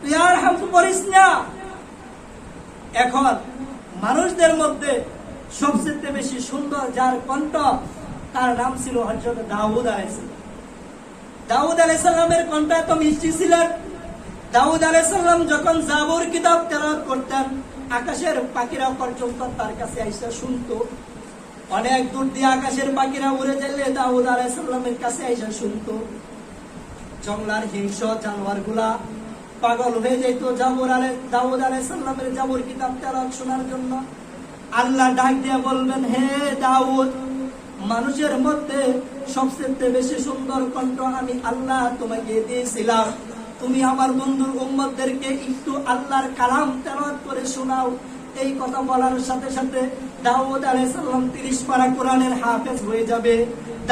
তুই আর হাম করিস না। এখন মানুষদের মধ্যে সবচেয়ে বেশি সুন্দর যার কণ্ঠ, তার নাম ছিল হযরত দাউদ আলাইহিস সালাম। দাউদ আলাইহিস সালামের কণ্ঠ এত মিষ্টি ছিল, দাউদ আলাইহিস সালাম যখন জাবুর কিতাব তেলাওয়াত করতেন, আকাশের পাখিরা পর্যন্ত তার কাছে আইসা শুনতো। অনেক দূর দিয়ে আকাশের পাখিরা উড়ে গেলে দাউদ আলাইহিস সালামের কাছে আইসা শুনতো। জঙ্গলার হিংস্র জানোয়ার গুলা পাগল হয়ে যেত দাউদ আলাইহিস সালামের জাবুর কিতাব তেলাওয়াত শোনার জন্য। আল্লাহ ডাক দিয়ে বলবেন, হে দাউদ, মানুষের মধ্যে সবচেয়ে বেশি সুন্দর কণ্ঠ আমি আল্লাহ তোমাকে দিয়েছিলাম, তুমি আমার বন্ধুর উম্মতদেরকে একটু আল্লাহর কালাম তেলাওয়াত করে শোনাও। এই কথা বলার সাথে সাথে দাউদ আলাইহিস সালাম 30 পারা কোরআনের হাফেজ হয়ে যাবে।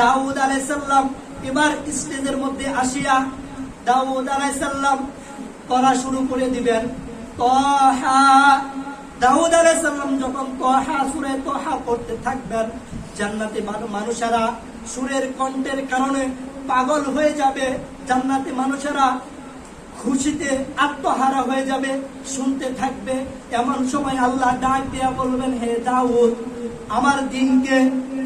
দাউদ আলাইহিস সালাম এবার স্টেজের মধ্যে আসিয়া দাউদ আলাইহিস সালাম পড়া শুরু করে দিবেন। তাহা, দাউদ আলাইহিস সালাম যখন তাহা সূরা তাহা পড়তে থাকবেন, জান্নাতে মানুষেরা সুরের কণ্ঠের কারণে পাগল হয়ে যাবে। জান্নাতে মানুষেরা খুশিতে আত্মহারা হয়ে যাবে, শুনতে থাকবে। এমন সময় আল্লাহ ডাক দিয়া বলবেন, হে দাউদ, আমার দিনকে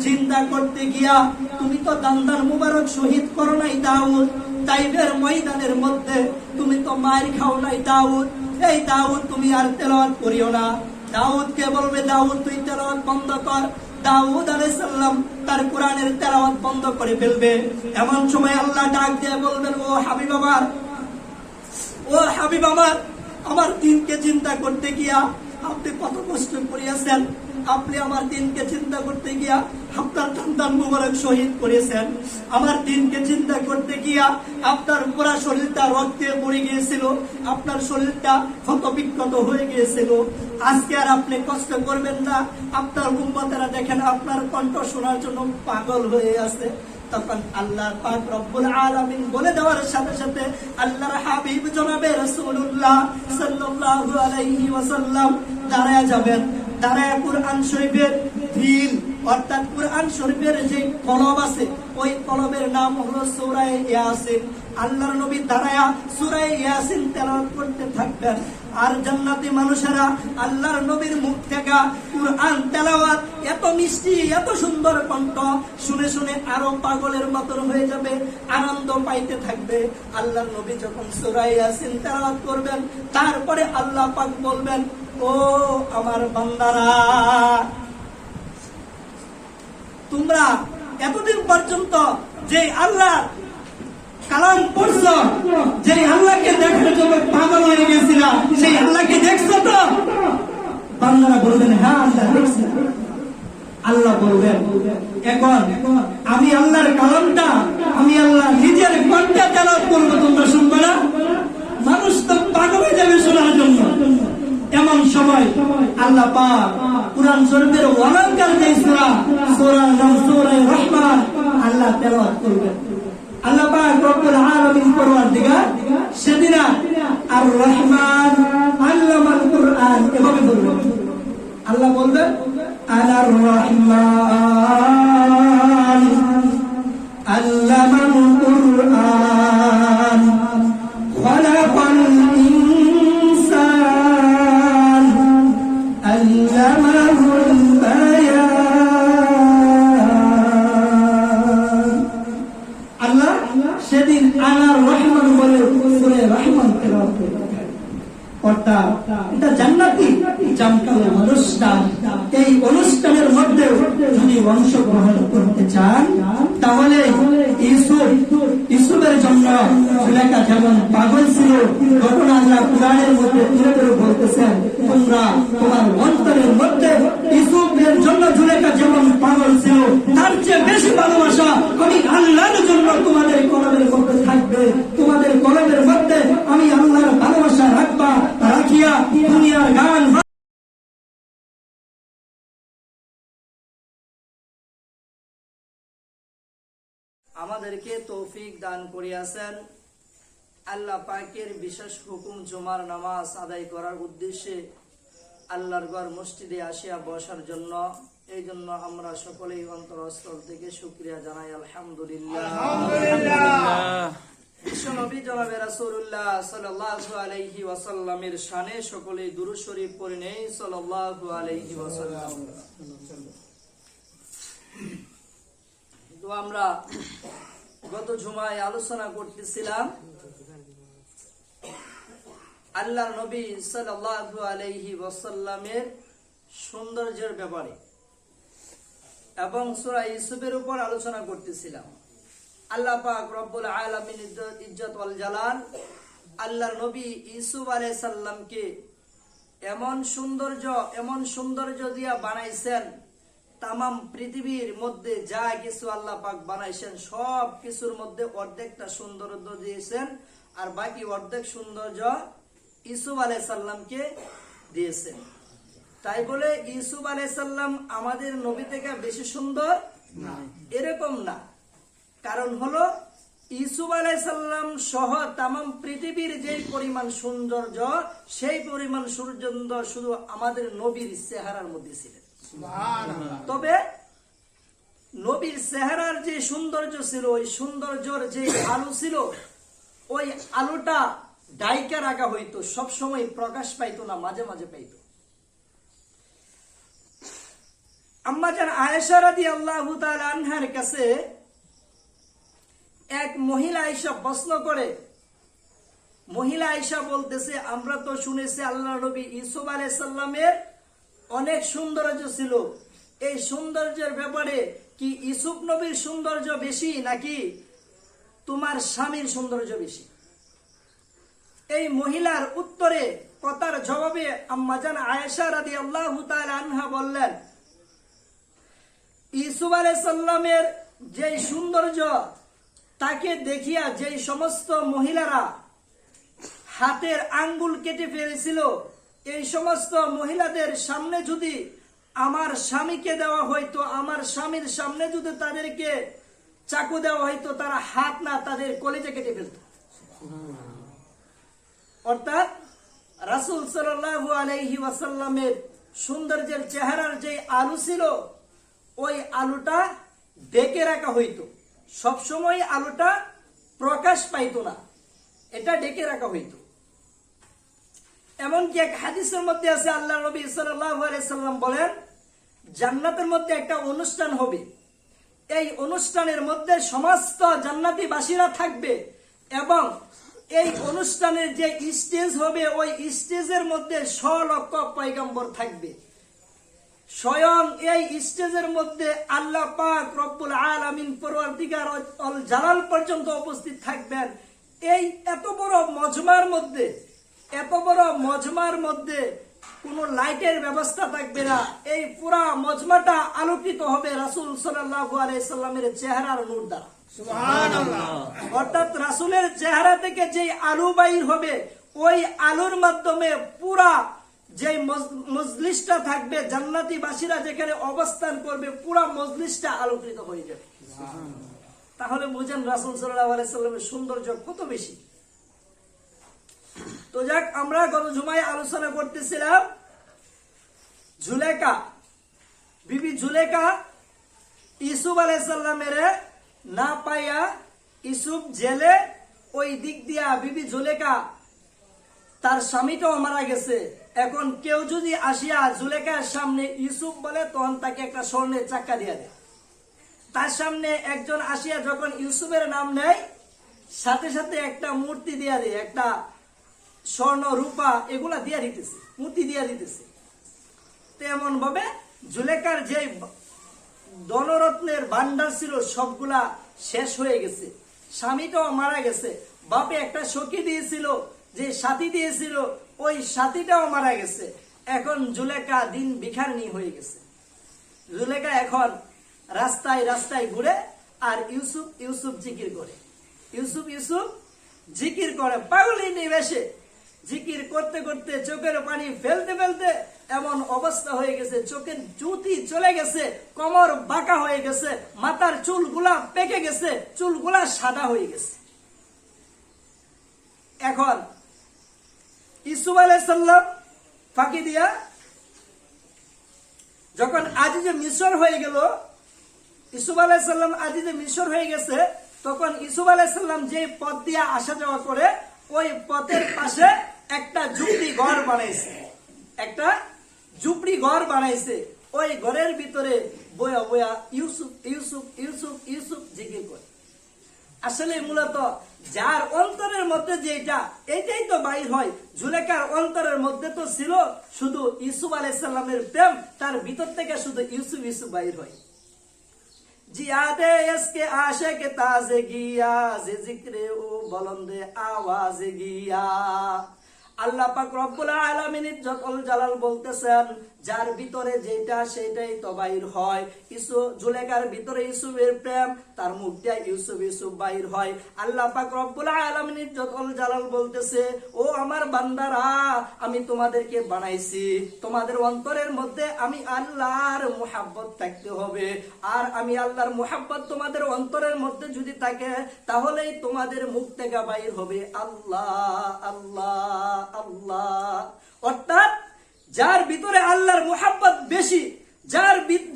চিন্তা করতে গিয়া তুমি তো দান্দার মুবারক শহীদ করো নাই দাউদ, তাইফের ময়দানের মধ্যে তুমি তো মায়ের খাও নাই দাউদ, এই দাউদ তুমি আর তেলাওয়াত করিও না। দাউদকে বলবে, দাউদ তুই তেলাওয়াত বন্ধ কর। দাউদ আলাইহিস সালাম তার কোরআনের তেলাওয়াত বন্ধ করে ফেলবে। এমন সময় আল্লাহ ডাক দিয়ে বলবেন, ও হাবিব আমার, ও হাবিব আমার, আমার দিনকে চিন্তা করতে গিয়া আপনি কত কষ্ট করিয়াছেন, আপনি আমার দিনকে চিন্তা করতে গিয়া আপনার সন্তান মুবারক শহীদ করেছেন, আমার দিনকে চিন্তা করতে গিয়া আপনার পুরা শরীরটা রক্তে পড়ে গিয়েছিল, আপনার শরীরটা ক্ষতবিক্ষত হয়ে গিয়েছিল। আজকে আর আপনি কষ্ট করবেন না, আপনার উম্মতেরা দেখেন আপনার কণ্ঠ শোনার জন্য পাগল হয়ে আছে। তখন আল্লাহ পাক রব্বুল আলামিন বলে দেওয়ার সাথে সাথে আল্লাহর হাবিব জনাবে রাসূলুল্লাহ সাল্লাল্লাহু আলাইহি ওয়াসাল্লাম দাঁড়ায়া যাবেন। দাঁড়ায়া কুরআন শরীফের ফিল, অর্থাৎ কুরআন শরীফের যে কলম আছে, ওই কলমের নাম হলো সূরা ইয়াসিন। আল্লাহর নবী দাঁড়ায়া সূরা ইয়াসিন তেলাওয়াত করতে থাকবেন। আর জান্নাতি মানুষেরা আল্লাহর নবীর মুখ থেকে কুরআন তেলাওয়াত এত মিষ্টি, এত সুন্দর কণ্ঠ শুনে শুনে আরো পাগলের মতন হয়ে যাবে, আনন্দ পাইতে থাকবে। আল্লাহর নবী যখন সূরা ইয়াসিন তেলাওয়াত করবেন, তারপরে আল্লাহ পাক বলবেন, ও আমার বান্দারা, তোমরা এতদিন পর্যন্ত যে আল্লাহ কালাম পড়ছো, যে আল্লাহকে দেখার জন্য পাগল হয়ে গেছিলাম, সেই আল্লাহকে দেখছো তো? বান্দারা বলবেন, হ্যাঁ আল্লাহ দেখছি। আল্লাহ বলবেন, এখন আমি আল্লাহর কালামটা, আমি আল্লাহ নিজের কণ্ঠে তেলাওয়াত করবো, তোমরা শুনবে না? মানুষ তো পাগল হয়ে যাবে শোনার জন্য। এমন সময় আল্লাহ পাক কুরআন শরীফের অলংকার যে সূরা, সূরার নাম সূরা রহমান, আল্লাহ তেলাওয়াত করবেন। আল্লাহ পাক রব্বুল আলামিন পরওয়ারদিগার সেদিন আর রহমান আল্লামাল কুরআন এভাবে বলবেন। আল্লাহ বলবেন, আলার রহমান আল্লামাল কুরআন খলাকাল ইনসান আল্লামাহুল বায়ান। আল্লাহ সেদিন আলার রহমান বলে সূরা রহমান তেলাওয়াত করবেন। অর্থাৎ এটা জান্নাতি জামকালো অনুষ্ঠান। এই অনুষ্ঠানের মধ্যে যদি অংশগ্রহণ করতে চান, তাহলে ইউসুফের জন্য সুলেখা যেমন পাগল ছিল, ঘটনা আল্লাহ কুরআনের মধ্যে তুলে ধরে বলতেছেন, তোমরা তোমার অন্তরের মধ্যে ইউসুফের জন্য সুলেখা যেমন পাগল ছিল, তার চেয়ে বেশি ভালোবাসা আমি আল্লাহর জন্য তোমাদের কলমের মধ্যে থাকবে। তোমাদের কলমের মধ্যে আমি আল্লাহর ভালোবাসা রাখবা, রাখিয়া দুনিয়ার গান। আমাদেরকে তৌফিক দান করিয়াছেন। আল্লাহ পাকের বিশেষ হুকুম জুমার নামাজ আদায় করার উদ্দেশ্যে আল্লাহর ঘর মসজিদে আসিয়া বসার জন্য। এই জন্য আমরা সকলেই অন্তরস্থল থেকে শুকরিয়া জানাই, আলহামদুলিল্লাহ। বিশ্বনবী জনাবে রাসূলুল্লাহ সাল্লাল্লাহু আলাইহি ওয়াসাল্লামের শানে সকলেই দুরূদ শরীফ পড়ে নেই সাল্লাল্লাহু আলাইহি ওয়াসাল্লাম। তো আমরা গত জুমায় আলোচনা করতেছিলাম আল্লাহর নবী সাল্লাল্লাহু আলাইহি ওয়াসাল্লামের সৌন্দর্যের ব্যাপারে এবং সূরা ইউসুফের উপর আলোচনা করতেছিলাম। আল্লাহ পাক রব্বুল আলামিন ইজ্জত ওয়াল জালাল আল্লাহর নবী ইউসুফ আলাইহিস সালামকে এমন সৌন্দর্য দিয়া বানাইছেন, তামাম পৃথিবীর মধ্যে যা কিছু আল্লাহ পাক বানাইছেন সব কিছুর মধ্যে অর্ধেকটা সৌন্দর্য দিয়েছেন, আর বাকি অর্ধেক সৌন্দর্য ইউসুফ আলাইহিস সালামকে দিয়েছেন। তাই বলে ইউসুফ আলাইহিস সালাম আমাদের নবী থেকে বেশি সুন্দর না, এরকম না। কারণ হলো ইউসুফ আলাইহিস সালাম সহ তামাম পৃথিবীর যে পরিমাণ সৌন্দর্য, সেই পরিমাণ সৌন্দর্য শুধু আমাদের নবীর চেহারার মধ্যে ছিল। তবে নবীর চেহারার যে সৌন্দর্য ছিল, ওই সৌন্দর্যের যে আলো ছিল, ওই আলোটা ডাইকা রাখা হইতো, সবসময় প্রকাশ পাইতো না, মাঝে মাঝে পাইতো। আম্মা জান আয়েশা রাদিয়াল্লাহু তাআলা আনহার কাছে এক মহিলা আয়েশা প্রশ্ন করে। মহিলা আয়েশা বলতেছে, আমরা তো শুনেছি আল্লাহর নবী ইউসুফ আলাইহিস সালামের অনেক সৌন্দর্য ছিল, এই সৌন্দর্যের ব্যাপারে কি ইউসুফ নবীর সৌন্দর্য বেশি নাকি তোমার স্বামীর সৌন্দর্য বেশি? এই মহিলার উত্তরে, কথার জবাবে আম্মা জান আয়েশা রাদিয়াল্লাহু তাআলা আনহা বললেন, ইউসুফ আলাইহিস সালামের যে সৌন্দর্য, তাকে দেখিয়া যে সমস্ত মহিলারা হাতের আঙ্গুল কেটে ফেলেছিল, এই সমস্ত মহিলাদের সামনে যদি আমার স্বামীকে দেওয়া হয়তো, আমার স্বামীর সামনে যদি তাদেরকে চাকু দেওয়া হয়তো, তারা হাত না, তাদের কলিজা কেটে ফেলত। অর্থাৎ রাসূল সাল্লাল্লাহু আলাইহি ওয়াসাল্লামের সৌন্দর্যের চেহারার যে আলো ছিল, ওই আলোটা ঢেকে রাখা হইতো, সবসময় আলোটা প্রকাশ পাইতো না, এটা ঢেকে রাখা হইতো। এমনকি এক হাদিসের মধ্যে আছে, আল্লাহ নবী সাল্লাল্লাহু আলাইহি সাল্লাম বলেন, জান্নাতের মধ্যে একটা অনুষ্ঠান হবে, এই অনুষ্ঠানের মধ্যে সমস্ত জান্নাতি বাসীরা থাকবে এবং এই অনুষ্ঠানের যে স্টেজ হবে, ওই স্টেজের মধ্যে 100 লক্ষ পয়গম্বর থাকবে। স্বয়ং এই স্টেজের মধ্যে আল্লাহ পাক রব্বুল আলামিন পরওয়ারদিগার আল জালাল পর্যন্ত উপস্থিত থাকবেন। এই এত বড় মজমার মধ্যে কোনো লাইটের ব্যবস্থা থাকবে না, এই পুরা মজমাটা আলোকিত হবে রাসূল সাল্লাল্লাহু আলাইহি সাল্লামের চেহারার নূর দ্বারা। সুবহানাল্লাহ। অর্থাৎ রাসূলের চেহারা থেকে যে আলো বাইর হবে, ওই আলোর মাধ্যমে পুরা যে মজলিসটা থাকবে, জান্নাতি বাসীরা যেখানে অবস্থান করবে, পুরা মজলিসটা আলোকিত হয়ে যাবে। তাহলে বুঝেন রাসূল সাল্লাল্লাহু আলাইহি সাল্লামের সৌন্দর্য কত বেশি। তো যাক, আমরা গত জুমায় আলোচনা করতেছিলাম জুলেখা, বিবি জুলেখা ইউসুফ আলাইহিস সালামের না পাইয়া ইউসুফ জেলে, ওই দিক দিয়া বিবি জুলেখা তার স্বামীটাও মারা গেছে। এখন কেউ যদি আসিয়া জুলেখার সামনে ইউসুফ বলে, তখন তাকে একটা স্বর্ণের চাক্কা দিয়ে দেয়। তার সামনে একজন আসিয়া যখন ইউসুফের নাম নেয়, সাথে সাথে একটা মূর্তি দিয়া দেয়, একটা স্বর্ণ রূপা এগুলা দিয়া দিতেছে, মূর্তি দিয়া দিতেছে। তেমন ভাবে জুলেখার যে ধনরত্নের ভান্ডার ছিল সবগুলা শেষ হয়ে গেছে, স্বামীটাও মারা গেছে, বাপে একটা সখী দিয়েছিল, যে সাথী দিয়েছিল, ওই সাথীটাও মারা গেছে। এখন জুলেখা দিন ভিখারিনী হয়ে গেছে। জুলেখা এখন রাস্তায় রাস্তায় ঘুরে আর ইউসুফ ইউসুফ জিকির করে, ইউসুফ ইউসুফ জিকির করে, পাগলিনী বেশে জিকির করতে করতে চোখের পানি ফেলতে ফেলতে এমন অবস্থা হয়ে গেছে, চোখের জ্যোতি চলে গেছে, কোমর বাঁকা হয়ে গেছে, মাথার চুলগুলা পেকে গেছে, চুলগুলা সাদা হয়ে গেছে। এখন ইউসুফ আলাইহিস সালাম ফাঁকি দিয়া যখন আজিজে মিশর হয়ে গেল, ইউসুফ আলাইহিস সালাম আজিজে মিশর হয়ে গেছে, তখন ইউসুফ আলাইহিস সালাম যে পথ দিয়ে আসা যাওয়া করে ওই পথের পাশে একটা ঝুপড়ি ঘর বানাইছে, একটা ঝুপড়ি ঘর বানাইছে। ওই ঘরের ভিতরে বয়া বয়া ইউসুফ ইউসুফ ইউসুফ ইউসুফ জিকির করে। আসলে মূলত যার অন্তরের মধ্যে যেটা এটাই তো বাইর হয়। জুলেখার অন্তরের মধ্যে তো ছিল শুধু ইউসুফ আলাইহিস সালামের প্রেম, তার ভিতর থেকে শুধু ইউসুফ ইউসুফ বাইর হয়। জিয়াদে ইসকে আশিক তাজে গিয়া যে জিক্রে ও বলন্দে আওয়াজে গিয়া। আল্লাহ পাক রব্বুল আলামিন ইজ্জতুল জালাল বলতেছেন যার ভিতরে যেটা সেটাই তো বাইর হয়। জুলেখার ভিতরে ইউসুফের প্রেম, তার মুখটা ইউসুফ ইউসুফ বাইর হয়। আল্লাহ পাক রব্বুল আলামিন ইজ্জতুল জালাল বলতেছে ও আমার বান্দারা, আমি তোমাদেরকে বানাইছি, তোমাদের অন্তরের মধ্যে আমি আল্লাহর মুহাব্বত থাকতে হবে। আর আমি আল্লাহর মুহাব্বত তোমাদের অন্তরের মধ্যে যদি থাকে তাহলেই তোমাদের মুখ থেকে বাইর হবে আল্লাহ আল্লাহ আল্লাহ। অর্থাৎ যার ভিতরে আল্লাহর মুহাব্বত বেশি,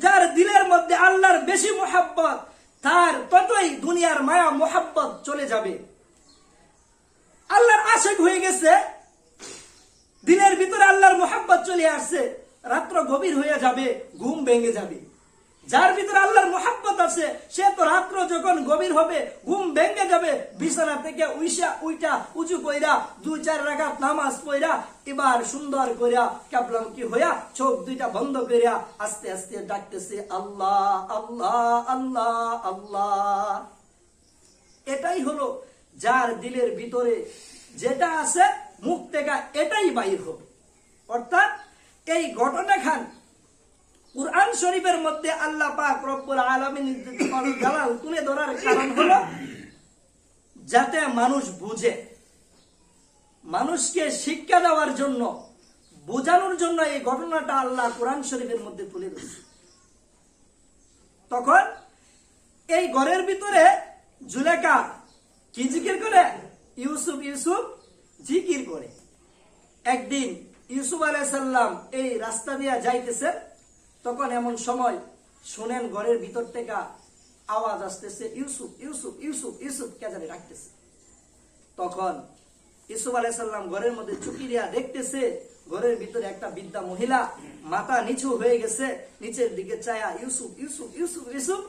যার দিলের মধ্যে আল্লাহর বেশি মুহাব্বত, তার ততই দুনিয়ার মায়া মুহাব্বত চলে যাবে। আল্লাহর আশিক হয়ে গেছে, দিলের ভিতরে আল্লাহর মুহাব্বত চলে আসছে, রাত্র গভীর হয়ে যাবে, ঘুম ভেঙে যাবে। যার ভিতরে আল্লাহর মুহাব্বত আছে সে তো রাত্র যখন গভীর হবে ঘুম ভেঙে যাবে, বিছানা থেকে উইটা উঁচু কইরা 2-4 রাকাত নামাজ পড়া এবার সুন্দর কইরা কাবলামুখী হইয়া চোখ দুইটা বন্ধ কইরা আস্তে আস্তে ডাকতেছে আল্লাহ আল্লাহ আল্লাহ আল্লাহ। এটাই হলো যার দিলের ভিতরে যেটা আছে মুখ থেকে এটাই বাইর হবে। অর্থাৎ এই ঘটনাখান কুরআন শরীফের মধ্যে আল্লাহ পাক রব্বুল আলামিন জালাল তুলে ধরার কারণ হলো যাতে মানুষ বুঝে, মানুষকে শিক্ষা দেওয়ার জন্য, বোঝানোর জন্য এই ঘটনাটা আল্লাহ কুরআন শরীফের মধ্যে তুলে ধরেছে। তখন এই ঘরের ভিতরে জুলেখা কি জিকির করে? ইউসুফ ইউসুফ জিকির করে। একদিন ইউসুফ আলাইহিস সালাম এই রাস্তা দিয়ে যাইতেছে, তখন এমন সময় শুনেন ঘরের ভিতর থেকে আওয়াজ আসতেছে ইউসুফ ইউসুফ ইউসুফ ইউসুফ কে জানি ডাকতেছে। তখন ইউসুফ আলাইহিস সালাম ঘরের মধ্যে চুকি দিয়া দেখতেছে ঘরের ভিতরে একটা বৃদ্ধা মহিলা মাথা নিচু হয়ে গেছে, নিচের দিকে চায়া ইউসুফ ইউসুফ ইউসুফ ইউসুফ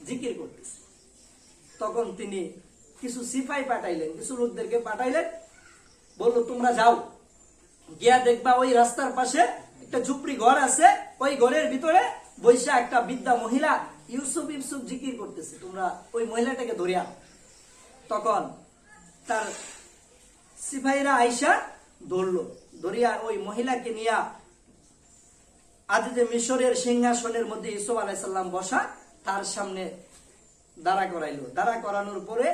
জিকির করতেছে। তখন তিনি কিছু সিপাই পাঠাইলেন, কিছু লোকদেরকে পাঠাইলেন, বললো তোমরা যাও গিয়া দেখবা ওই রাস্তার পাশে একটা ঝুপড়ি ঘর আছে, ওই ঘরের ভিতরে বৈশা একটা বৃদ্ধা মহিলা ইউসুফ ইউসুফ জিকির করতেছে, তোমরা ওই মহিলাটাকে ধরিয়া। তখন তার সিপাহীরা আইসা ধরলো, ধরিয়া ওই মহিলাকে নিয়া আজিজে মিশরের সিংহাসনের মধ্যে ইউসুফ আলাইহিস সালাম বসা, তার সামনে দাঁড়া করাইলো। দাঁড়া করানোর পরে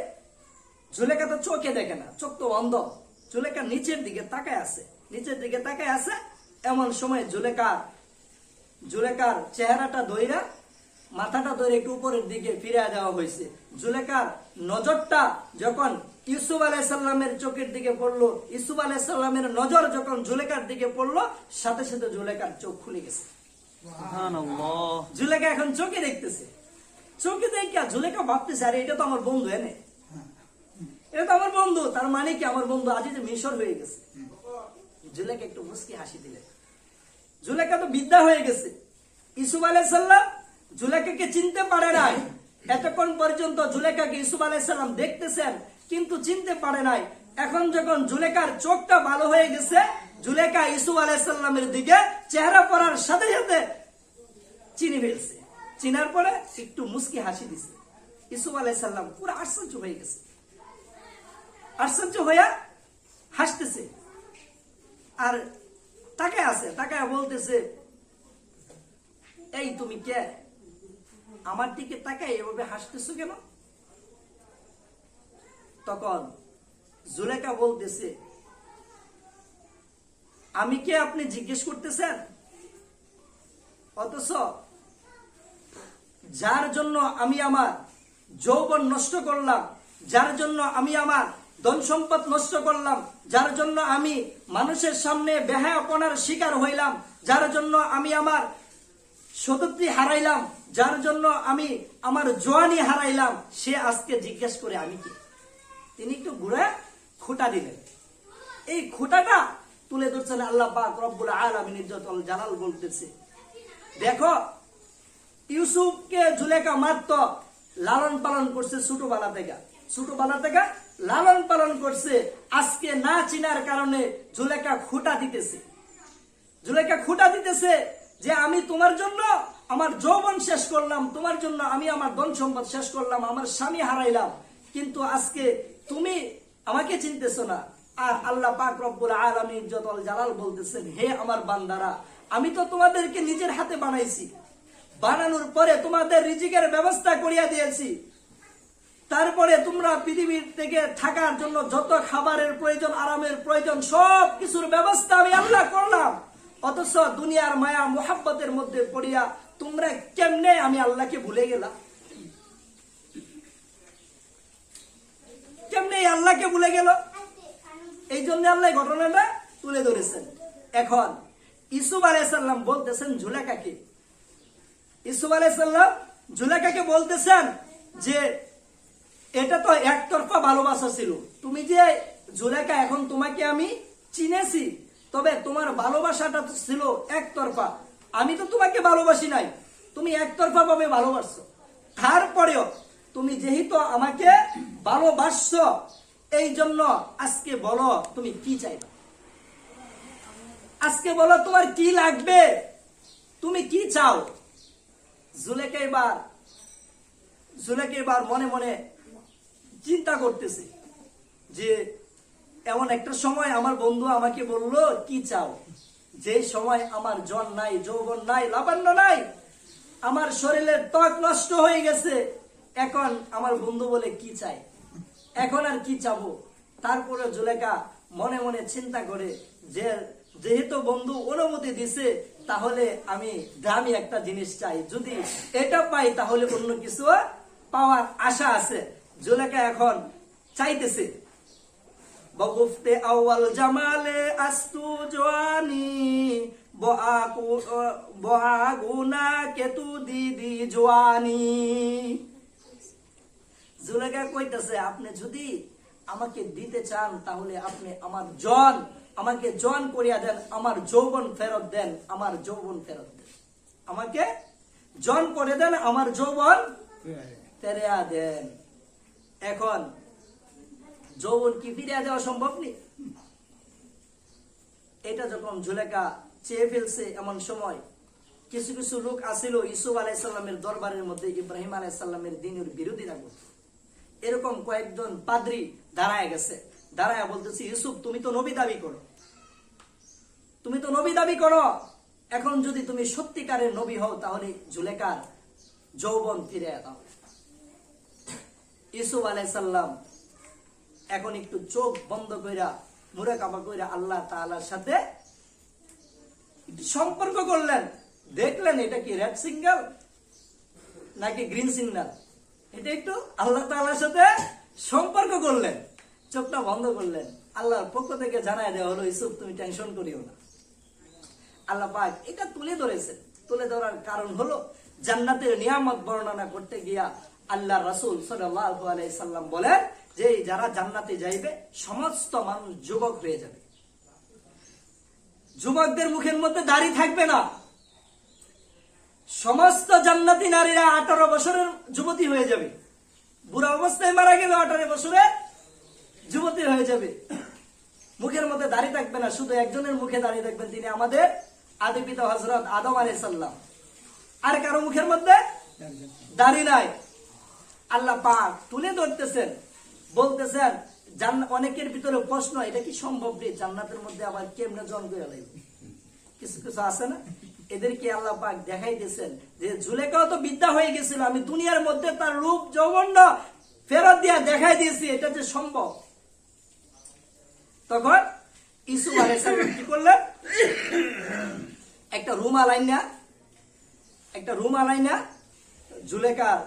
জুলেখা তো চোখে দেখে না, চোখ তো অন্ধ, জুলেখা নিচের দিকে তাকায় আছে, নিচের দিকে তাকায় আছে। এমন সময় জুলেখার চেহারাটা ধইরা, মাথাটা ধরে একটু উপরের দিকে ফিরে দেওয়া হয়েছে। জুলেখার নজরটা যখন ইউসুফ আলাইহিস সালামের চোখের দিকে পড়লো, ইউসুফ আলাইহিস সালামের নজর যখন জুলেখার দিকে পড়লো, সাথে সাথে জুলেখার চোখ খুলে গেছে। সুবহানাল্লাহ। জুলেখা এখন চোখে দেখতেছে, চোখে দেখে জুলেখা ভাবতেছে আরে এটা তো আমার বন্ধু, এটা তো আমার বন্ধু, তার মানে কি আমার বন্ধু আজিজে মিশর হয়ে গেছে। জুলেখা একটু মুস্কি হাসি দিলে, জুলেখা তো বিদ্যা হয়ে গেছে। ইউসুফ আলাইহিস সালাম জুলেখাকে চিনতে পারে নাই, এতক্ষণ পর্যন্ত জুলেখাকে ইউসুফ আলাইহিস সালাম দেখতেছেন কিন্তু চিনতে পারে নাই। এখন যখন জুলেখার চোখটা ভালো হয়ে গেছে, জুলেখা ইউসুফ আলাইহিস সালামের দিকে চেহারা পড়ার সাথে সাথে চিনি ফেলছে। চিনার পরে একটু মুস্কি হাসি দিছে। ইউসুফ আলাইহিস সালাম পুরো আশ্চর্য হয়ে গেছে, আশ্চর্য হইয়া হাসতেছে আর তাকায় আছে, তাকায় বলতেছে এই তুমি কে? আমার দিকে তাকায় এভাবে হাসতেছো কেন? তখন জুলেখা বলতেছে আমি কে আপনি জিজ্ঞেস করতেছেন? অথচ যার জন্য আমি আমার যৌবন নষ্ট করলাম, যার জন্য আমি আমার ধন সম্পদ নষ্ট করলাম, যার জন্য আমি মানুষের সামনে বেহায়াপনার শিকার হইলাম, যার জন্য আমি আমার সতত্রী হারাইলাম, যার জন্য আমি আমার জওয়ানি হারাইলাম, সে আজকে জিজ্ঞেস করে আমি কি। তিনি একটু ঘুরে খুঁটা দিলেন। এই খুঁটাটা তুলে ধরছেন আল্লাহ পাক রব্বুল আলামিন ইজ্জতুল জালাল বলতেছে, দেখো ইউসুফকে জুলেখা মাত্র লালন পালন করছে ছোটবেলা থেকে লালন পালন করছে। আজকে না চিনার কারণে জুলেখা খুঁটা দিতেছে যে আমি তোমার জন্য আমার যৌবন শেষ করলাম, তোমার জন্য আমি আমার ধন সম্পদ শেষ করলাম, আমার স্বামী হারাইলাম, কিন্তু আজকে তুমি আমাকে চিনতেছো না। আর আল্লাহ পাক রব্বুল আলামিন ইজ্জতুল জালাল বলতেছেন, হে আমার বান্দারা, আমি তো তোমাদেরকে নিজের হাতে বানাইছি, বানানোর পরে তোমাদের রিজিকের ব্যবস্থা করিয়া দিয়েছি, তারপরে তোমরা পৃথিবীর থেকে থাকার জন্য যত খাবারের প্রয়োজন, আরামের প্রয়োজন, সব কিছুর ব্যবস্থা আমি আল্লাহ করলাম। অথচ দুনিয়ার মায়া মোহাব্বতের মধ্যে পড়িয়া তোমরা কেমনে আমি আল্লাহকে ভুলে গেলা? কেমনে আল্লাহকে ভুলে গেল? এই জন্য আল্লাহ ঘটনাটা তুলে ধরেছেন। এখন ইউসুফ আলাইহিস সালাম বলতেছেন জুলেখাকে, ইউসুফ আলাইহিস সালাম জুলেখাকে বলতেছেন যে এটা তো একতরফা ভালোবাসা ছিল। তুমি যে জুলেখা, এখন তোমাকে আমি চিনেছি, তবে তোমার ভালোবাসাটা ছিল একতরফা। আমি তো তোমাকে ভালোবাসি নাই, তুমি একতরফা ভাবে ভালোবাসছো। তারপরেও তুমি যেহেতু আমাকে ভালোবাসছো, এই জন্য আজকে বলো তুমি কি চাইবে, আজকে বলো তোমার কি লাগবে, তুমি কি চাও। জুলেখা এবার মনে মনে চিন্তা করতেছে যে এমন একটা সময় আমার বন্ধু আমাকে বলল কি চাও, যে সময় আমার জন নাই, যৌবন নাই, লাবণ্য নাই, আমার শরীরের ত্বক নষ্ট হয়ে গেছে, এখন আমার বন্ধু বলে কি চাই, এখন আর কি চাবো। তারপরে জুলেখা মনে মনে চিন্তা করে যে যেহেতু বন্ধু অনুমতি দিছে, তাহলে আমি দামি একটা জিনিস চাই, যদি এটা পাই তাহলে অন্য কিছু পাওয়ার আশা আছে। জুলেখা এখন চাইতেছে, বগুফতে আউয়াল জামালে আস্তু জওয়ানি বআগুনা কেতু দিদি জওয়ানি। জুলেখা কইতেছে, আপনি যদি আমাকে দিতে চান তাহলে আপনি আমাকে জন করিয়া দেন, আমার যৌবন ফেরত দেন, আমাকে জন করে দেন, আমার যৌবন ফেরিয়া দেন। এখন যৌবন কি ফিরিয়া দেওয়া সম্ভব নেই? এটা যখন জুলেখা চেয়ে ফেলছে, এমন সময় কিছু কিছু লোক আসিল ইউসুফ আলাইহিস সালামের দরবারের মধ্যে, ইব্রাহিম আলাইহিস সালামের দ্বীনের বিরোধিতা করতে। এরকম কয়েকজন পাদ্রী দাঁড়ায় গেছে, দাঁড়ায় বলতেছে, ইউসুফ তুমি তো নবী দাবি করো, এখন যদি তুমি সত্যিকারের নবী হও তাহলে জুলেখার যৌবন ফিরে দাও। ইউসুফ আলাইহিস সালাম এখন একটু চোখ বন্ধ কইরা মুরাকাবা কইরা আল্লাহ তাআলার সাথে সম্পর্ক করলেন। দেখলেন এটা কি রেড সিগন্যাল নাকি গ্রিন সিগন্যাল, এটা একটু আল্লাহ তাআলার সাথে সম্পর্ক করলেন, চোখটা বন্ধ করলেন। আল্লাহর পক্ষ থেকে জানায় দেওয়া হলো, ইউসুফ তুমি টেনশন করিও না। আল্লাহ পাক এটা তুলে ধরেছেন। তুলে ধরার কারণ হলো জান্নাতের নিয়ামত বর্ণনা করতে গিয়া আল্লাহ রাসূল সাল্লাল্লাহু আলাইহি সাল্লাম বলেন যে যারা জান্নাতে যাইবে সমস্ত মানুষ যুবক হয়ে যাবে, যুবকদের মুখের মধ্যে দাড়ি থাকবে না, সমস্ত জান্নাতি নারীরা 18 বছরের যুবতী হয়ে যাবে, বুড়া অবস্থায় মারা গেলে 18 বছরের যুবতী হয়ে যাবে, মুখের মধ্যে দাড়ি থাকবে না, শুধু একজনের মুখে দাঁড়িয়ে থাকবেন, তিনি আমাদের আদি পিতা হযরত আদম আলাইহিস সালাম। আর কারো মুখের মধ্যে দাড়ি নাই। আল্লাহ পাক তুলে ধরতেছেন, বলতেছেন অনেকের ভিতরে প্রশ্ন, এটা কি সম্ভব রে, জান্নাতের মধ্যে আবার কেমনে জন করে লাগবে, কিছু কিছু আছে না, এদেরকে আল্লাহ পাক দেখাইতেছেন যে জুলেখাও তো বিদ্যা হয়ে গেছিল, আমি দুনিয়ার মধ্যে তার রূপ যৌবন ফেরত দিয়া দেখাই দিয়েছি, এটা যে সম্ভব। তখন ইউসুফ আলাইহিস সালাম কি করলেন, একটা রুমাল আইনা জুলেখার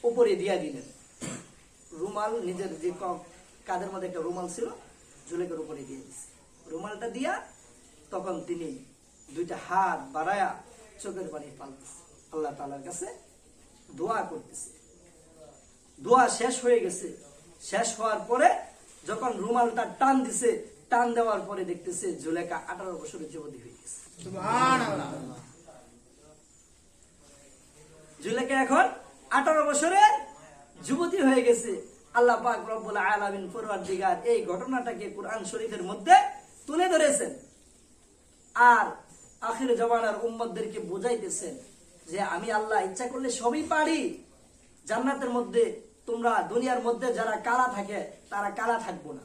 উপরে দিয়া দিলেন। রুমাল নিজের যে কাঁধের মধ্যে একটা রুমাল ছিল, জুলেখার উপরে দিয়ে দিচ্ছে। রুমালটা দিয়া তখন তিনি দুইটা হাত বাড়ায়া চোখের পানি পাল্টেছে, আল্লাহ তাআলার কাছে দোয়া করতেছে। দোয়া শেষ হয়ে গেছে। শেষ হওয়ার পরে যখন রুমালটা টান দিছে, টান দেওয়ার পরে দেখতেছে জুলেখা 18 বছরের যুবতী হয়ে গেছে। সুবহানাল্লাহ। জুলেখা এখন 18 বছরের যুবতী হয়ে গেছে। আল্লাহ পাক রব্বুল আলামিন পরওয়ারদিগার এই ঘটনাটাকে কুরআন শরীফের মধ্যে তুলে ধরেছেন আর আখির জামানার উম্মতদেরকে বুঝাইতেছেন যে আমি আল্লাহ ইচ্ছা করলে সবই পারি। জান্নাতের মধ্যে তোমরা দুনিয়ার মধ্যে যারা কালা থাকে তারা কালা থাকবো না,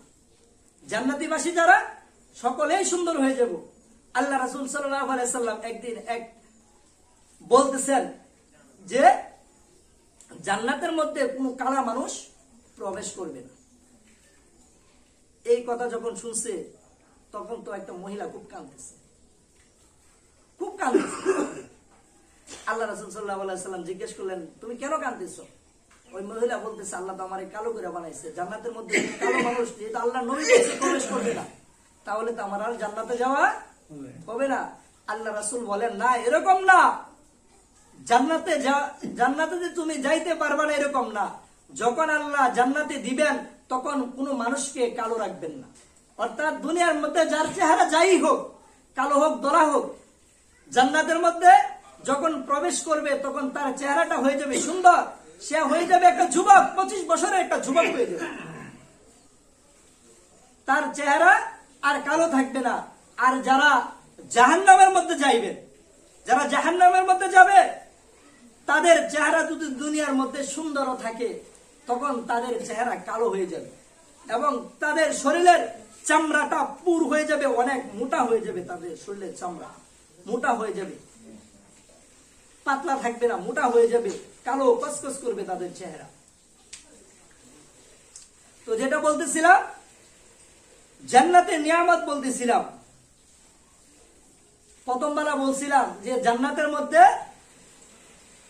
জান্নাতীবাসী যারা সকলেই সুন্দর হয়ে যাব। আল্লাহ রাসূল সাল্লাল্লাহু আলাইহি সাল্লাম একদিন বলতেছেন যে জান্নাতের মধ্যে কোনো কালা মানুষ প্রবেশ করবে না। এই কথা যখন শুনছে তখন তো একটা মহিলা খুব কাঁদতেছে, খুব কাঁদতেছে। আল্লাহ রাসূল সাল্লাল্লাহু আলাইহি সাল্লাম জিজ্ঞেস করলেন, তুমি কেন কাঁদতেছো? ওই মহিলা বলতেছে, আল্লাহ তো আমারে কালো করে বানাইছে, জান্নাতের মধ্যে কালো মানুষ যেহেতু আল্লাহ নবী বলছে প্রবেশ করবে না, তাহলে তো আমার আর জান্নাতে যাওয়া হবে না। আল্লাহ রাসূল বলেন, না এরকম না, জান্নাতে যে তুমি যাইতে পারবে না এরকম না। যখন আল্লাহ জান্নাতে দিবেন তখন কোনো মানুষকে কালো রাখবেন না। অর্থাৎ দুনিয়ার মধ্যে যার চেহারা যাই হোক, কালো হোক ধলা হোক, জান্নাতের মধ্যে যখন প্রবেশ করবে তখন তার চেহারাটা হয়ে যাবে সুন্দর, সে হয়ে যাবে একটা যুবক, 25 বছরের একটা যুবক হয়ে যাবে। তার চেহারা আর কালো থাকবে না। আর যারা জাহান্নামের মধ্যে যাইবে, যারা জাহান্নামের মধ্যে যাবে, তাদের চেহারা যদি দুনিয়ার মধ্যে সুন্দরও থাকে তখন তাদের চেহারা কালো হয়ে যাবে এবং তাদের শরীরের চামড়াটা পুর হয়ে যাবে, অনেক মোটা হয়ে যাবে। তাদের শরীরের চামড়া মোটা হয়ে যাবে, পাতলা থাকবে না, মোটা হয়ে যাবে, কালো কসকস করবে তাদের চেহারা। তো যেটা বলতেছিলাম, জান্নাতের নিয়ামত বলতেছিলাম। প্রথমবার বলছিলাম যে জান্নাতের মধ্যে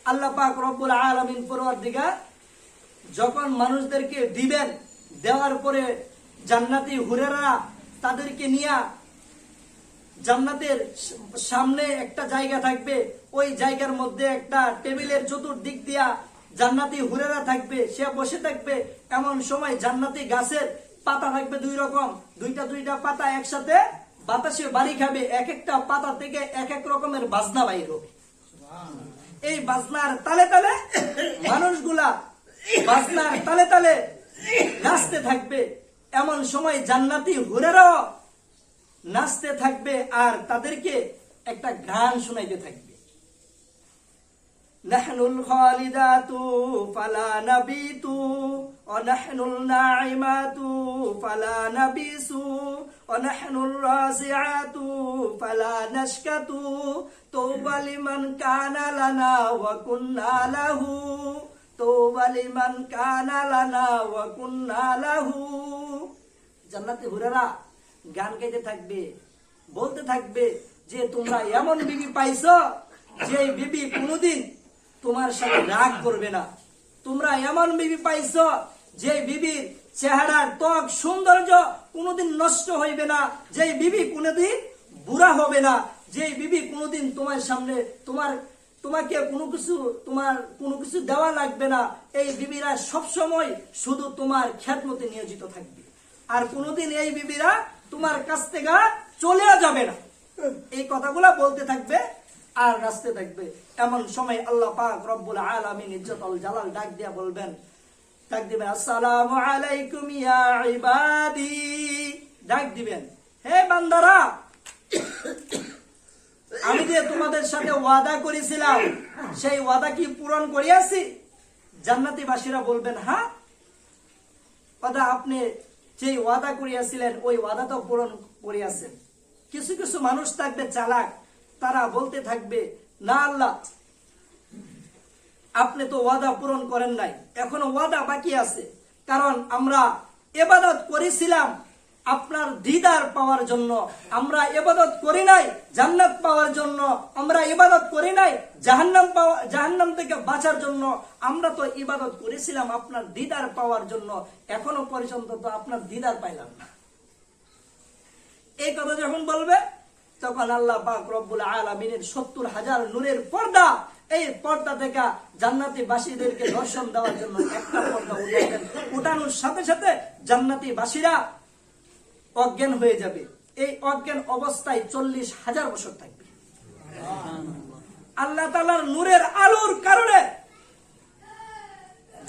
আল্লাহ পাক রব্বুল আলামিন পরওয়ারদিগার যখন মানুষদেরকে দিবেন, দেওয়ার পরে জান্নাতি হুরেরা তাদেরকে নিয়ে জান্নাতের সামনে একটা জায়গা থাকবে, ওই জায়গার মধ্যে একটা টেবিলের চতুর্দিক দিয়া জান্নাতি হুরেরা থাকবে, সে বসে থাকবে। এমন সময় জান্নাতি গাছের পাতা থাকবে 2 রকম, দুইটা পাতা একসাথে বাতাসে বাড়ি খাবে, এক একটা পাতা থেকে এক এক রকমের বাজনা বাইর হবে। এই বাজনার তালে তালে মানুষগুলা বাজনার তালে তালে নাচতে থাকবে। এমন সময় জান্নাতি হুরেরাও নাচতে থাকবে আর তাদেরকে একটা গান শোনাইতে থাকবে। নাহনুল খালিদাতু ফালা নাবিতু ওয়া নাহনুল নাইমাতু ফালা নাবিসু ওয়া নাহনুর রাজিআতু ফালা নাশকাতু তওবা লিমান কানা লানা ওয়া কুন্না লাহু তওবা লিমান কানা লানা ওয়া কুন্না লাহু। জান্নাতি হুরেরা গান গাইতে থাকবে, বলতে থাকবে যে তোমরা এমন বিবি পাইছো যে বিবি কোনোদিন তোমার সাথে রাগ করবে না, তোমরা এমন বিবি পাইছো যে বিবির চেহারার ত্বক সৌন্দর্য কোনোদিন নষ্ট হইবে না, যে বিবি কোনোদিন বুড়া হবে না, যে বিবি কোনোদিন তোমার সামনে তোমাকে কোনো কিছু দেওয়া লাগবে না। এই বিবিরা সবসময় শুধু তোমার খেদমতে নিয়োজিত থাকবে আর কোনোদিন এই বিবিরা তোমার কাছ থেকে চলে যাবে না। এই কথাগুলা বলতে থাকবে আর নাচতে থাকবে। এমন সময় আল্লাহ পাক রব্বুল আলামিন ইজ্জতুল জালাল ডাক দিয়া বলবেন, ডাক দিবেন, আসসালামু আলাইকুম ইয়া ইবাদি। ডাক দিবেন, হে বান্দারা, আমি যে তোমাদের সাথে ওয়াদা করেছিলাম সেই ওয়াদা কি পূরণ করিয়াছি? জান্নাতীবাসীরা বলবেন, হ্যাঁ, ওয়াদা আপনি যে ওয়াদা করিয়াছিলেন ওই ওয়াদা তো পূরণ করিয়াছেন। কিছু কিছু মানুষ থাকবে চালাক, তারা বলতে থাকবে, না আল্লাহ, আপনি তো ওয়াদা পূরণ করেন নাই, এখনো ওয়াদা বাকি আছে। কারণ আমরা ইবাদত করেছিলাম আপনার দিদার পাওয়ার জন্য, আমরা ইবাদত করি নাই জান্নাত পাওয়ার জন্য, আমরা ইবাদত করি নাই জাহান্নাম থেকে বাঁচার জন্য, আমরা তো ইবাদত করেছিলাম আপনার দিদার পাওয়ার জন্য, এখনো পর্যন্ত তো আপনার দিদার পাইলাম না। এই কথা যখন বলবে তখন আল্লাহ পাক রব্বুল আলামিনের 70,000 নূরের পর্দা এই পর্দা থেকে জান্নাতি বাসীদেরকে দর্শন দেওয়ার জন্য একটা পর্দা উঠাইতেন। উঠানোর সাথে সাথে জান্নাতি বাসীরা অজ্ঞান হয়ে যাবে। এই অজ্ঞান অবস্থায় 40,000 বছর থাকবে। আল্লাহ তাআলার নূরের আলোর কারণে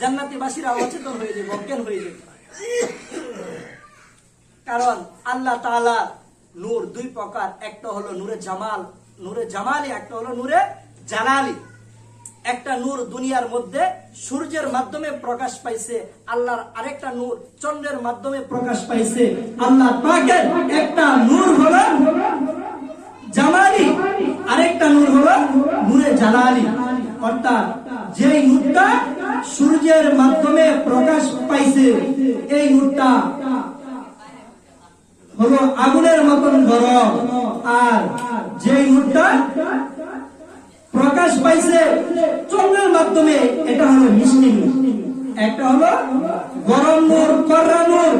জান্নাতি বাসীরা অচেতন হয়ে যাবে, অজ্ঞান হয়ে যাবে। কারণ আল্লাহ তাআলা নূর দুই প্রকার, একটা হলো নূরে জামাল, নূরে জামালি, একটা হলো নূরে জালালি। একটা নূর দুনিয়ার মধ্যে সূর্যের মাধ্যমে প্রকাশ পাইছে, আল্লাহর আরেকটা নূর চন্দ্রের মাধ্যমে প্রকাশ পাইছে। আল্লাহ পাকের একটা নূর হলো জামালি, আরেকটা নূর হলো নূরে জালালি। অর্থাৎ যেই নূরটা সূর্যের মাধ্যমে প্রকাশ পাইছে এই নূরটা হলো আগুনের মতন গরম, আর যেই নূরটা প্রকাশ পাইছে চন্দ্রের মাধ্যমে এটা হলো মিষ্টি নূর। একটা হলো গরম নূর, কড়া নূর,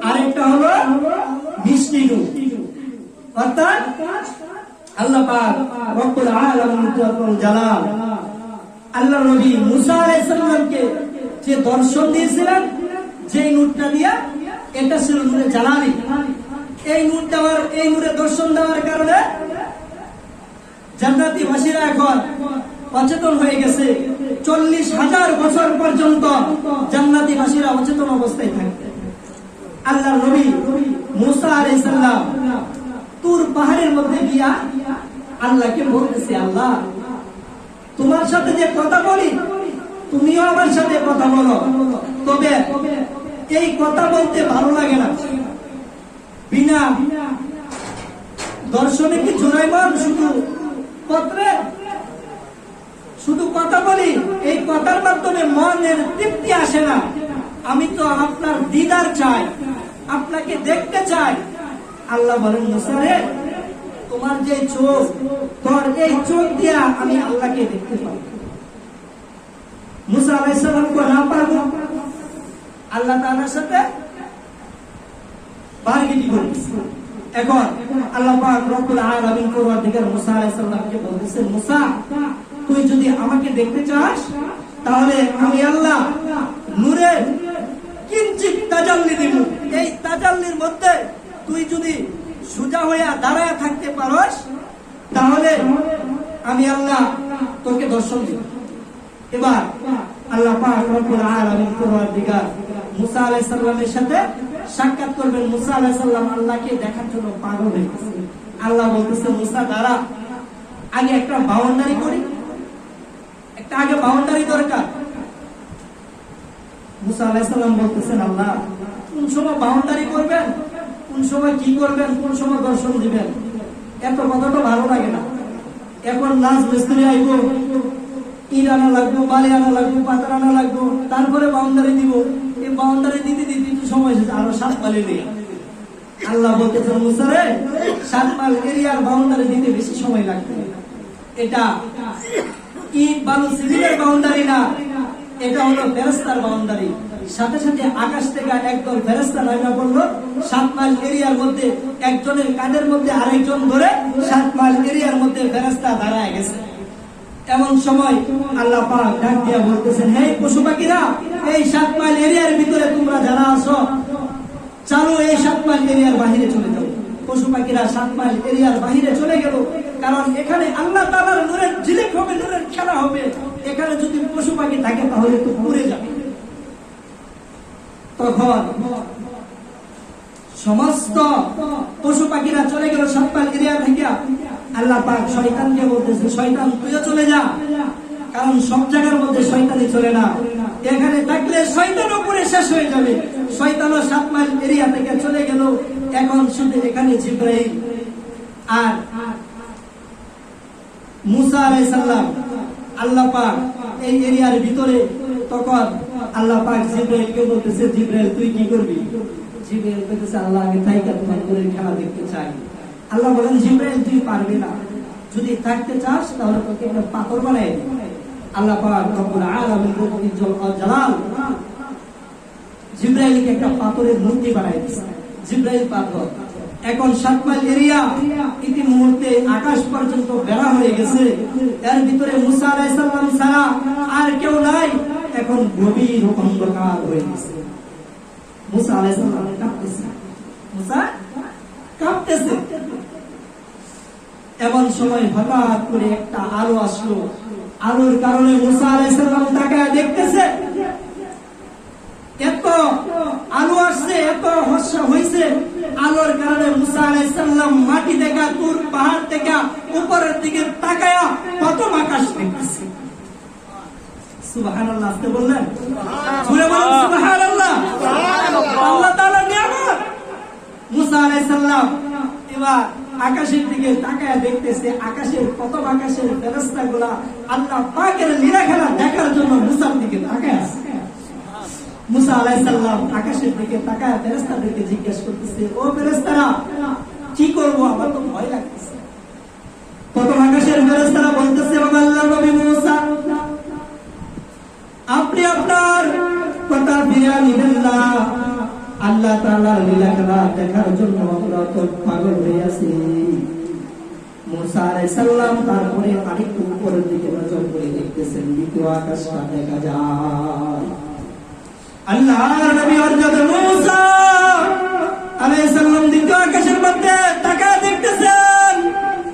আরেকটা হলো মিষ্টি নূর। অর্থাৎ আল্লাহ পাক রব্বুল আলামিন জালাল আল্লাহ নবী মুসা আলাইহিস সালামকে যে দর্শন দিয়েছিলেন যেই নূরটা দিয়া, এটা ছিল নূরে জালালি। এই নূর দেওয়ার, এই নূরে দর্শন দেওয়ার কারণে জান্নাতি বাসীরা এখন অচেতন হয়ে গেছে। 40,000 বছর পর্যন্ত জান্নাতি বাসীরা অচেতন অবস্থায় থাকবে। আল্লাহ নবী মুসা আলাইহিস সালাম তুর পাহাড়ের মধ্যে গিয়া আল্লাহকে বলতেছে, আল্লাহ তোমার সাথে যে কথা বলি তুমিও আমার সাথে কথা বলো, তবে এই কথা বলতে ভালো লাগে না। বিনা দর্শনে কি জোরাইমান শুধু পত্রে শুধু কথা বলি, এই কথার মাধ্যমে মনের তৃপ্তি আসে না। আমি তো আপনার দিদার চাই, আপনাকে দেখতে চাই। আল্লাহ বলেন, মুসা রে, তোমার যে চোখ, তোর এই চোখ দিয়া আমি আল্লাহকে দেখতে পাবো। মুসা আলাইহিস সালাম কো না পারবো, আল্লাহ তাআলার সাথে বারগিনি করেছে। এখন আল্লাহ পাক রব্বুল আলামিন পরওয়ারদিগার মুসা আলাইহিস সালামকে বলতেছেন, মুসা তুই যদি আমাকে দেখতে চাস তাহলে আমি আল্লাহ নূরে কিঞ্চিত তাজাল্লি দিব। এই তাজাল্লির মধ্যে তুই যদি সোজা হইয়া দাঁড়ায় থাকতে পারস তাহলে আমি আল্লাহ তোকে দর্শন দিব। এবার আল্লাহ পাক রব্বুল আলামিন পরওয়ারদিগার মুসা আলাইহিস সালামের সাথে সাক্ষাৎ করবেন। মুসা আলাইহিস সালাম আল্লাহকে দেখার জন্য পাগল হয়ে গেছে। আল্লাহ বলতেছে, মুসা দাঁড়া, আগে একটা বাউন্ডারি করি, একটা আগে বাউন্ডারি দরকার। মুসা আলাইহিস সালাম বলতেছেন, আল্লাহ কোন সময় বাউন্ডারি করবেন, কোন সময় কি করবেন, কোন সময় দর্শন দিবেন, এত কথাটা ভালো লাগে না। এখন লাশ মিস্ত্রি আইব, ইট আনা লাগবো, বালি আনা লাগবো, পাথর আনা লাগবো, তারপরে বাউন্ডারি দিব। এই বাউন্ডারি দিতে দিতে সময় আরো 7 মাইল নেই। আল্লাহ বলতেছেন, মুসা রে, 7 মাইল এরিয়ার বাউন্ডারি দিতে বেশি সময় লাগবে। এটা ইট বালু সিমেন্টের বাউন্ডারি না, এটা হলো ফেরেশতার বাউন্ডারি। সাথে সাথে আকাশ থেকে একদল ফেরেশতা নামিয়ে পড়লো 7 মাইল এরিয়ার মধ্যে, একজনের কাঁধের মধ্যে আরেকজন ধরে 7 মাইল এরিয়ার মধ্যে ফেরেশতা দাঁড়ায় গেছে। এমন সময় আল্লাহ পাক ডাক দিয়া বলতেছেন, হে পশু পাখিরা, এই 7 মাইল এরিয়ার ভিতরে তোমরা যারা আছো, চলো এই 7 মাইল এরিয়ার বাহিরে চলে যাও। পশু পাখিরা 7 মাইল এরিয়ার বাহিরে চলে গেল, কারণ এখানে আল্লাহ তাআলার নূরের ঝিলিক হবে, নূরের খেলা হবে। এখানে যদি পশু পাখি থাকে তাহলে তো পুড়ে যাবে। তখন সমস্ত পশু পাখিরা চলে গেল 7 মাইল এরিয়া থেকে। আল্লাহ পাক শয়তানকে বলতেছে, শয়তান তুইও চলে যা, কারণ সব জায়গার মধ্যে শয়তানি চলে না। এখানে থাকলে শয়তানও পুরো শেষ হয়ে যাবে। শয়তানও 7 মাইল এরিয়া থেকে চলে গেল। এখন শুধু এখানে জিবরাইল আর মুসা আলাইহিস সালাম, আল্লাহ পাক এই এরিয়ার ভিতরে। তখন আল্লাহ পাক জিবরাইলকে বলতেছে, জিবরাইল তুই কি করবি? জিবরাইল বলতেছে, আল্লাহ আমি তাইকা তোমার নূরের খেলা দেখতে চাই। আল্লাহ বলেন, জিবরাইল তুই পারবি না, যদি থাকতে চাস তাহলে তোকে একটা পাথর বানাই দিই। আল্লাহ পাক রব্বুল আলামিন জালাল জিবরাইলকে একটা পাথরের মূর্তি বানাই দিয়েছে। জিবরাইল পাথর। এখন 7 মাইল এরিয়া ইতিমুহূর্তে আকাশ পর্যন্ত বেড়া হয়ে গেছে, এর ভিতরে মুসা আলাইহিস সালাম ছাড়া আর কেউ নাই। এখন গভীর অন্ধকার হয়ে গেছে। মুসা আলাইহিস সালাম কাঁপতেছে, মুসা কাঁপতেছে। এমন সময় হঠাৎ করে একটা আলো আসলো। আলোর কারণে মুসা আলাইহিস সালাম তাকায় দেখতেছে, এত আলো আসছে, এত হর্ষা হয়েছে। আলোর কারণে মুসা আলাইহিস সালাম মাটি থেকে, তুর পাহাড় থেকে উপরের দিকে তাকায়া প্রথম আকাশ দেখতেছে। সুবহানাল্লাহ, আপনি বললেন জোরে বলেন সুবহানাল্লাহ। আল্লাহ তাআলার নিয়ামত। মুসা আলাইহিস সালাম এবার আকাশের দিকে তাকায়া দেখতেছে, আকাশের প্রথম আকাশের ফেরেশতাগুলা আল্লাহ পাকের লীলা খেলা দেখার জন্য মুসার দিকে তাকায় আছে। মুসা আলাইহিস সালাম আকাশের দিকে তাকায় ফেরেশতাদেরকে জিজ্ঞেস করতেছে, ও ফেরেশতারা, কি করব, আমার তো ভয় লাগতেছে। প্রথম আকাশের ফেরেশতারা বলতেছে, ও আল্লাহর নবী মুসা, আপনি আপনার কথা ফিরিয়ে নিবেন না। আল্লাহ তাআলার লীলা খেলা দেখার জন্য আমরা তো পাগল হয়ে আছি। মুসা আলাইহিস সালাম তারপরে আরেকটু উপরের দিকে নজর করে দেখতেছেন, দ্বিতীয় আকাশটা দেখা যায়। আল্লাহর নবী হযরত মুসা আলাইহিস সালাম দ্বিতীয় আকাশের মধ্যে তাকায় দেখতেছেন।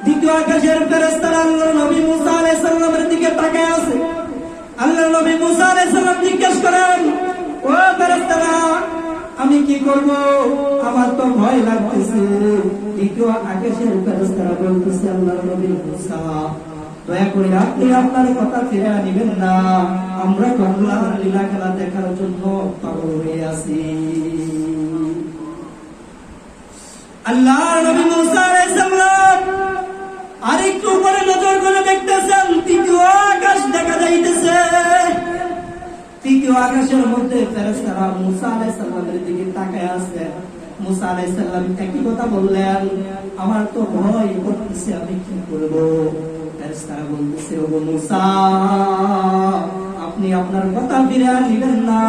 দ্বিতীয় আকাশের ফেরেশতারা আল্লাহর নবী মুসা আলাইহিস সালামের দিকে তাকায় আছে। আল্লাহর নবী মুসা আলাইহিস সালাম জিজ্ঞেস করেন, ও ফেরেশতারা, আমি কি করব, আমার তো ভয় লাগতেছে। দ্বিতীয় আকাশের ফেরেশতারা বলতেছে, আল্লাহর নবী মুসা, দয়া করে আপনি আপনার কথা ফিরে নিবেন না, আমরা আল্লাহর লীলা খেলা দেখার জন্য পাগল হয়ে আছি। আল্লাহর নবী মুসা আলাইহিস সালাম আরেকটু উপরে নজর করে দেখতেছেন, তৃতীয় আকাশ দেখা যাইতেছে। তৃতীয় আকাশের মধ্যে ফেরেশতারা মুসা আলাইহিস সালামের দিকে তাকায় আছে। মুসা আলাইহিস সালাম একই কথা বললেন, আমার তো ভয় করতেছে, আমি কি করব। ফেরেশতারা বলতেছে, ও মুসা, আপনি আপনার কথা ফিরে নিবেন না,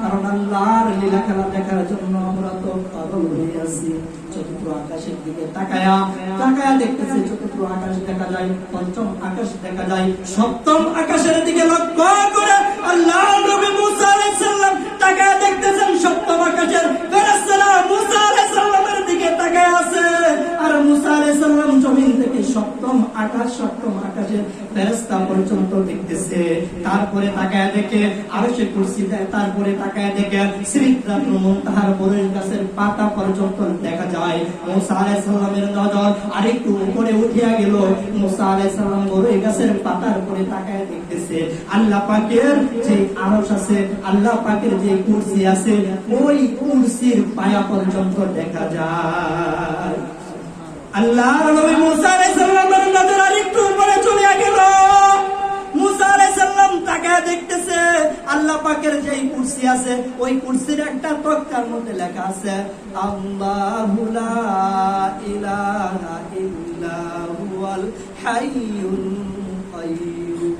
কারণ আল্লাহর লীলা খেলা দেখার জন্য আমরা তো পাগল হয়ে আছি। চতুর্থ আকাশের দিকে তাকায়া দেখতেছে, চতুর্থ আকাশ দেখা যায়, পঞ্চম আকাশ দেখা যায়, সপ্তম আকাশের দিকে লক্ষ্য করে আল্লাহর নবী মুসা আলাইহিস সালাম তাকায়া দেখতেছেন, সপ্তম আকাশের ফেরেশতারা মুসা আলাইহিস সালামের দিকে তাকায় আছে। আর মুসা আলাইহিস সালাম জমিন থেকে সপ্তম আকাশের ফেরেশতা পর্যন্ত দেখতেছে। তারপরে তাকায় দেখে আরশে কুরসি দেয়, তারপরে তাকায় দেখে সিদরাতুল মুনতাহার বরই গাছের পাতা পর্যন্ত দেখা যায়। মুসা আলাইহিস সালামের নজর আরেকটু উপরে উঠিয়া গেল। মুসা আলাইহিস সালাম বরই গাছের পাতার উপরে তাকায় দেখতেছে, আল্লাহ পাকের যে আরশ আছে, আল্লাহ পাকের যে কুরসি আছে, ওই কুরসির পায়া পর্যন্ত দেখা যায়। আল্লাহর নবী মুসা আলাইহিস সালামের নজর আরেকটু উপরে চলে গেল। মুসা আলাইহিস সালাম তাকায় দেখতেছে, আল্লাহ পাকের যে কুরসি আছে, ওই কুরসির একটা তক্তার মধ্যে লেখা আছে, আল্লাহু লা ইলাহা ইল্লা হুয়াল হাইয়ুল কাইয়্যুম।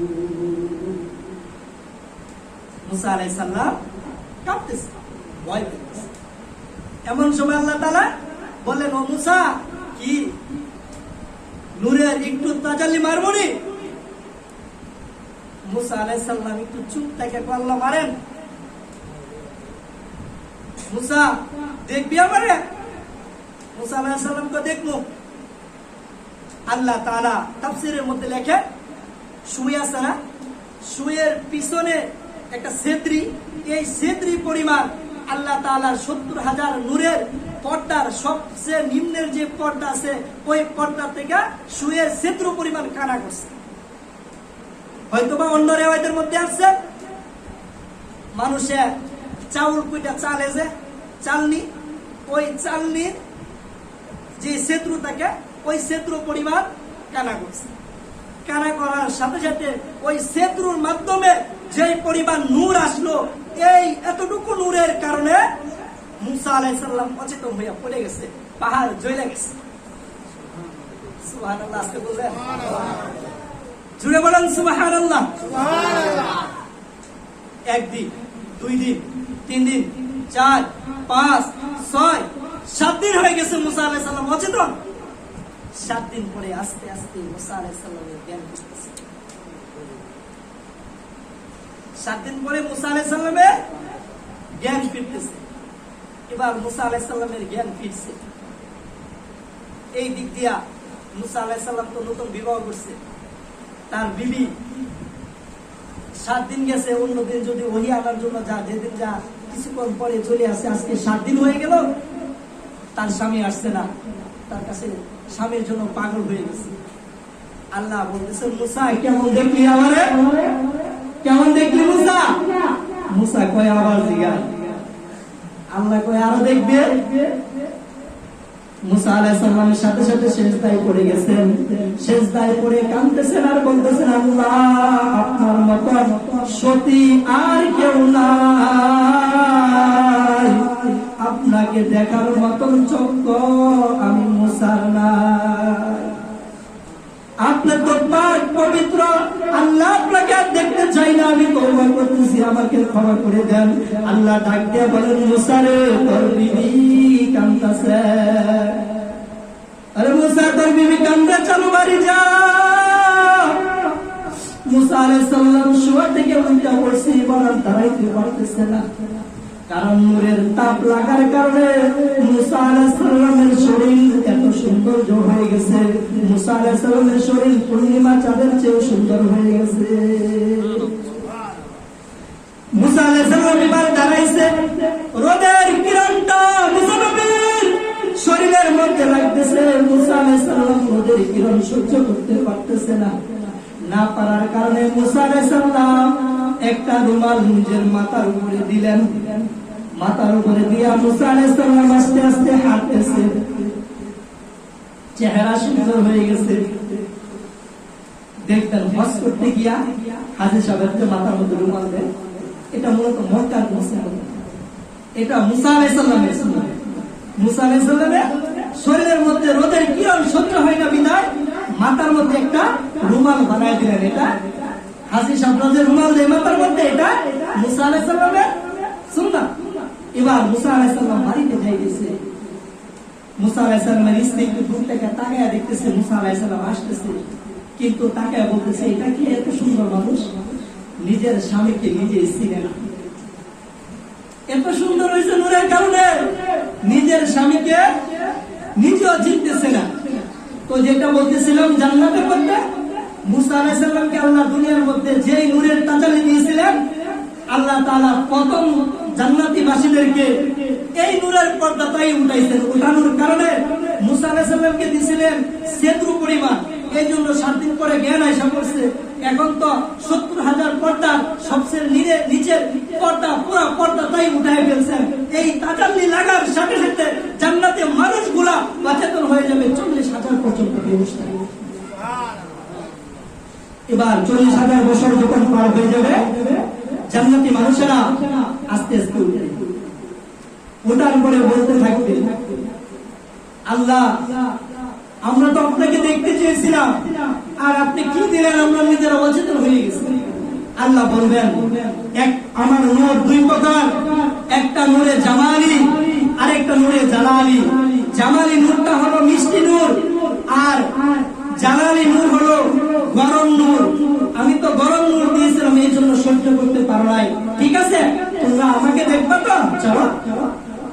মুসা আলাইহিস সালাম কাঁপতেছে, ভয় পেয়েছে। এমন সময় আল্লাহ তাআলা বললেন, ও মুসা, কি নূরের একটু তাজাল্লি মারবনি? মুসা আলাইহিস সালাম একটু চুপ থেকে আল্লাহ মারেন। মুসা দেখবি আমারে? মুসা আলাইহিস সালামকে দেখবো। আল্লাহ তাআলা তাফসীরের মধ্যে লেখে, শুয়ে আছে না, শুয়ের পিছনে একটা ছেত্রী, এই ছেত্রী পরিমাণ আল্লাহ তাআলার ৭০,০০০ নূরের পর্দার সবচেয়ে নিম্নের যে পর্দা আছে, ওই পর্দা থেকে শুয়ের ছেত্র পরিমাণ কানা করছে। হয়তোবা অন্য রেওয়ায়েতের মধ্যে আছে, মানুষে চাউল কুইটা চালে যে চালনি, ওই চালনির যে ছেত্র থাকে, ওই ছেত্র পরিমাণ কানা করছে। কানা করার সাথে সাথে ওই ছেত্রর মাধ্যমে যে পরিমাণ নূর আসলো, এই এতটুকু নূরের কারণে মুসা আলাইহিস সালাম অচেতন হইয়া পড়ে গেছে, পাহাড় জ্বলে গেছে। সুবহানাল্লাহ, আজকে বললেন জুড়ে বলেন সুবহানাল্লাহ। একদিন, 2 দিন, 3 দিন, 4, 5, 6, 7 দিন হয়ে গেছে মুসা আলাইহিস সালাম অচেতন। 7 দিন পরে আস্তে আস্তে মুসা আলাইহিস সালামের জ্ঞান ফিরতেছে। 7 দিন পরে মুসা আলাইহিস সালামের জ্ঞান ফিরতেছে। এবার মুসা আলাইহিস সালামের জ্ঞান ফিরছে। এই দিক দিয়া মুসা আলাইহিস সালাম তো নতুন বিবাহ করছে, তার বিবি 7 দিন গেছে, অন্যদিন যদি ওহী আনার জন্য যা, যেদিন যা কিছুক্ষণ পরে চলে আসে, আজকে 7 দিন হয়ে গেল, তার স্বামী আসছে না, তার কাছে স্বামীর জন্য পাগল হয়ে গেছে। আল্লাহ বলতেছে, মুসা কেমন দেখলি আমারে, কেমন দেখলি মুসা? মুসা কয় আবার জিগা। আল্লাহ কয় আরো দেখবে। মুসা আলাইহিস সালামের সাথে সাথে সিজদায় পড়ে গেছেন। সিজদায় পড়ে কাঁদতেছেন আর বলতেছেন, আল্লাহ আপনার মত সতী আর কেউ নাই, আপনাকে দেখার মতন চক্ষু আমি মুসার নাই। আপনি তো পাক পবিত্র, আল্লাহ আপনাকে দেখতে চাই না, আমি তওবা করতেছি, আমাকে ক্ষমা করে দেন। আল্লাহ ডাক দিয়ে বলেন, মুসা রে তোর বিবি কাঁদতেছে। আরে মুসা তোর বিবি কান্দে, চলো বাড়ি যা। মুসা আলাইহিস সালাম শোয়া থেকে উঠে পড়ছে, বলেন দাঁড়াইতে পারতেছে না, কারণ নূরের তাপ লাগার কারণে মুসা আলাইহিস সালামের শরীর এত সৌন্দর্য হয়ে গেছে। মুসা আলাইহিস সালামের শরীর পূর্ণিমা চাঁদের চেয়ে সুন্দর হয়ে গেছে। মুসা আলাইহিস সালাম এবার দাঁড়াইছে, রোদের কিরণটা মুসা নবীর শরীরের মধ্যে লাগতেছে। মুসা আলাইহিস সালাম রোদের কিরণ সহ্য করতে পারতেছে না, না পারার কারণে মুসা আলাইহিস সালাম একটা রুমাল নিজের মাথার উপরে দিলেন। মাথার উপরে দিয়া মুসা আলাইহিস সালাম আস্তে আস্তে হাঁটতেছে, চেহারা সুন্দর হয়ে গেছে। দেখতেন হজ করতে গিয়া হাজী সাহেবকে মাথার মধ্যে রুমাল দেয়, এটা মূলত মক্কার মুসলমান, এটা মুসা আলাইহিস সালামের সুন্নাহ। মুসা আলাইহিস সালামের শরীরের মধ্যে রোদের কিরণ সহ্য হয় না বিধায় মাথার মধ্যে একটা রুমাল বানায় দিলেন। এটা হাজী সাহেব যে রুমাল দেয় মাথার মধ্যে, এটা মুসা আলাইহিস সালামের সুন্নাহ। এবার মুসা আলাইহিস সালাম বাড়িতে যাইতেছে। মুসা আলাইহিস সালামের স্ত্রী একটু দূর থেকে তাকায়া দেখতেছে মুসা আলাইহিস সালাম আসতেছে, কিন্তু তাকায়া বলতেছে, এটা কি এত সুন্দর মানুষ, নিজের স্বামীকে নিজে চিনে না। এত সুন্দর হয়েছে নূরের কারণে নিজের স্বামীকে নিজেও চিনতেছে না। তো যেটা বলতেছিলাম জান্নাতের মধ্যে মুসা আলাইহিস সালামকে আল্লাহ দুনিয়ার মধ্যে যেই নূরের তাজালি দিয়েছিলেন, আল্লাহ তাআলা প্রথম জান্নাতি বাসীদেরকে এই নূরের পর্দাটাই উঠাইছেন। উঠানোর কারণে মুসা আলাইহিস সালামকে দিয়েছিলেন সেতু পরিমাণ, এই জন্য 7 দিন পরে জ্ঞান আইসা পড়ছে। এখন তো 70,000 পর্দার সবচেয়ে নিচের পর্দা, পুরো পর্দাটাই উঠাই ফেলছেন। এই তাজাল্লি লাগার সাথে সাথে জান্নাতে মানুষগুলা সচেতন হয়ে যাবে 40,000 পর্যন্ত ব্যবস্থা। এবার 40,000 বছর যখন পার হয়ে যাবে, জান্নাতি মানুষেরা আস্তে আস্তে উঠবে, ওটার পরে বলতে থাকবে, আল্লাহ আমরা তো আপনাকে দেখতে চেয়েছিলাম, আর আপনি কি দিলেন, আমরা নিজেরা অচেতন হয়ে গেছি। আল্লাহ বলবেন, আমার নূর 2 প্রকার, একটা নূরে জামালি আর একটা নূরে জালালি। জামালি নূরটা হলো মিষ্টি নূর, আর জালালি নূর হলো গরম নূর। আমি তো গরম নূর দিয়েছিলাম, এই জন্য সহ্য করতে পারো নাই, ঠিক আছে তোমরা আমাকে দেখবা তো, চলো।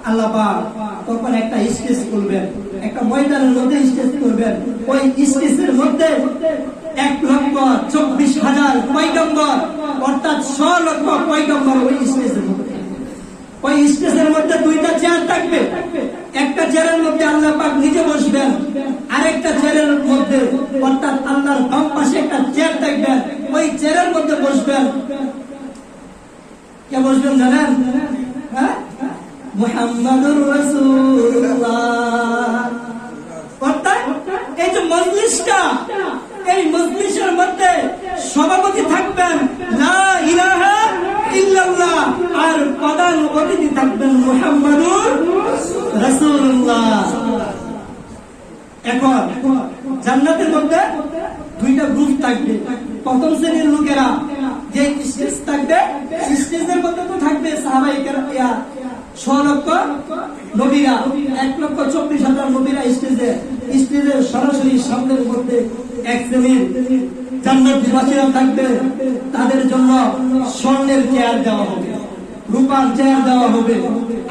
আল্লাহ পাক তখন একটা স্টেজ করবেন, একটা ময়দানের মধ্যে স্টেজ করবেন। ওই স্টেজের মধ্যে 1,24,000 পয়গম্বর, অর্থাৎ 100 লক্ষ পয়গম্বর ওই স্টেজের মধ্যে। ওই স্টেজের মধ্যে 2টা চেয়ার থাকবে, একটা চেয়ারের মধ্যে আল্লাহ পাক নিজে বসবেন, আরেকটা চেয়ারের মধ্যে অর্থাৎ আল্লাহর বাম পাশে একটা চেয়ার থাকবেন, ওই চেয়ারের মধ্যে বসবেন। কে বসবেন জানেন? হ্যাঁ, মুহাম্মাদুর রাসূলুল্লাহ। অর্থাৎ এই যে মজলিসটা, এই মজলিসের মধ্যে সভাপতি থাকবেন লা ইলাহা ইল্লাল্লাহ, আর প্রধান অতিথি থাকবেন মুহাম্মাদুর রাসূলুল্লাহ। এখন জান্নাতের মধ্যে 2টা গ্রুপ থাকবে। প্রথম শ্রেণীর লোকেরা যে স্টেজ থাকবে, স্টেজের মধ্যে তো থাকবে সাহাবায়ে কেরাম, লক্ষ নবীরা 1,24,000 নবীরা স্টেজে সরাসরি সামনের মধ্যে এক শ্রেণীর জান্নাতীবাসীরা থাকবে। তাদের জন্য স্বর্ণের চেয়ার দেওয়া হবে, রূপার চেয়ার দেওয়া হবে,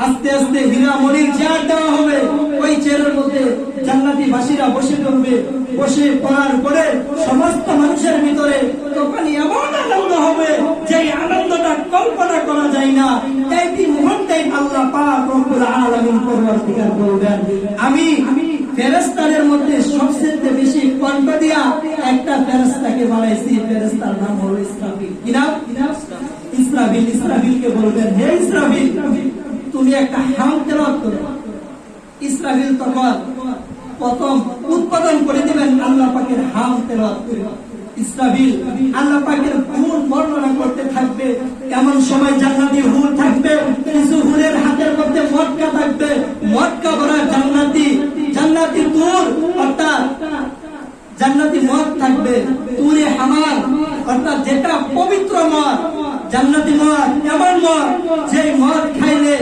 আস্তে আস্তে হীরা মণির চেয়ার দেওয়া হবে। ওই চেয়ারের মধ্যে জান্নাতীবাসীরা বসে পড়বে। বসে পড়ার পরে সমস্ত মানুষের ভিতরে তখন এমন আনন্দ হবে যে আনন্দটা কল্পনা করা যায় না। এই মুহূর্তে আল্লাহ পাক রব্বুল আলামিন পরবর্তীকার বলবেন, আমি ফেরেশতাদের মধ্যে সবচেয়ে বেশি কণ্ঠ দিয়া একটা ফেরেশতাকে বানাইছি। ফেরেশতার নাম হলো ইসরাফিল। কি নাম? ইসরাফিল। ইসরাফিলকে বলবেন, হে ইসরাফিল, তুমি একটা হাম তেলাওয়াত করো। ইসরাফিল তখন প্রথম উৎপাদন করে দিবেন আল্লাহ পাকের হাম তেলাওয়াত করে। ইসরাফিল আল্লাহ পাকের গুণ বর্ণনা করতে থাকবে। এমন সময় জান্নাতি হুর থাকবে, কিছু হুরের হাতের মধ্যে মটকা থাকবে, মটকা ভরা জান্নাতি তুর অর্থাৎ জান্নাতি মদ থাকবে, তুরে হামার অর্থাৎ যেটা পবিত্র মদ, জান্নাতি মদ এমন মদ যে মদ খাইলে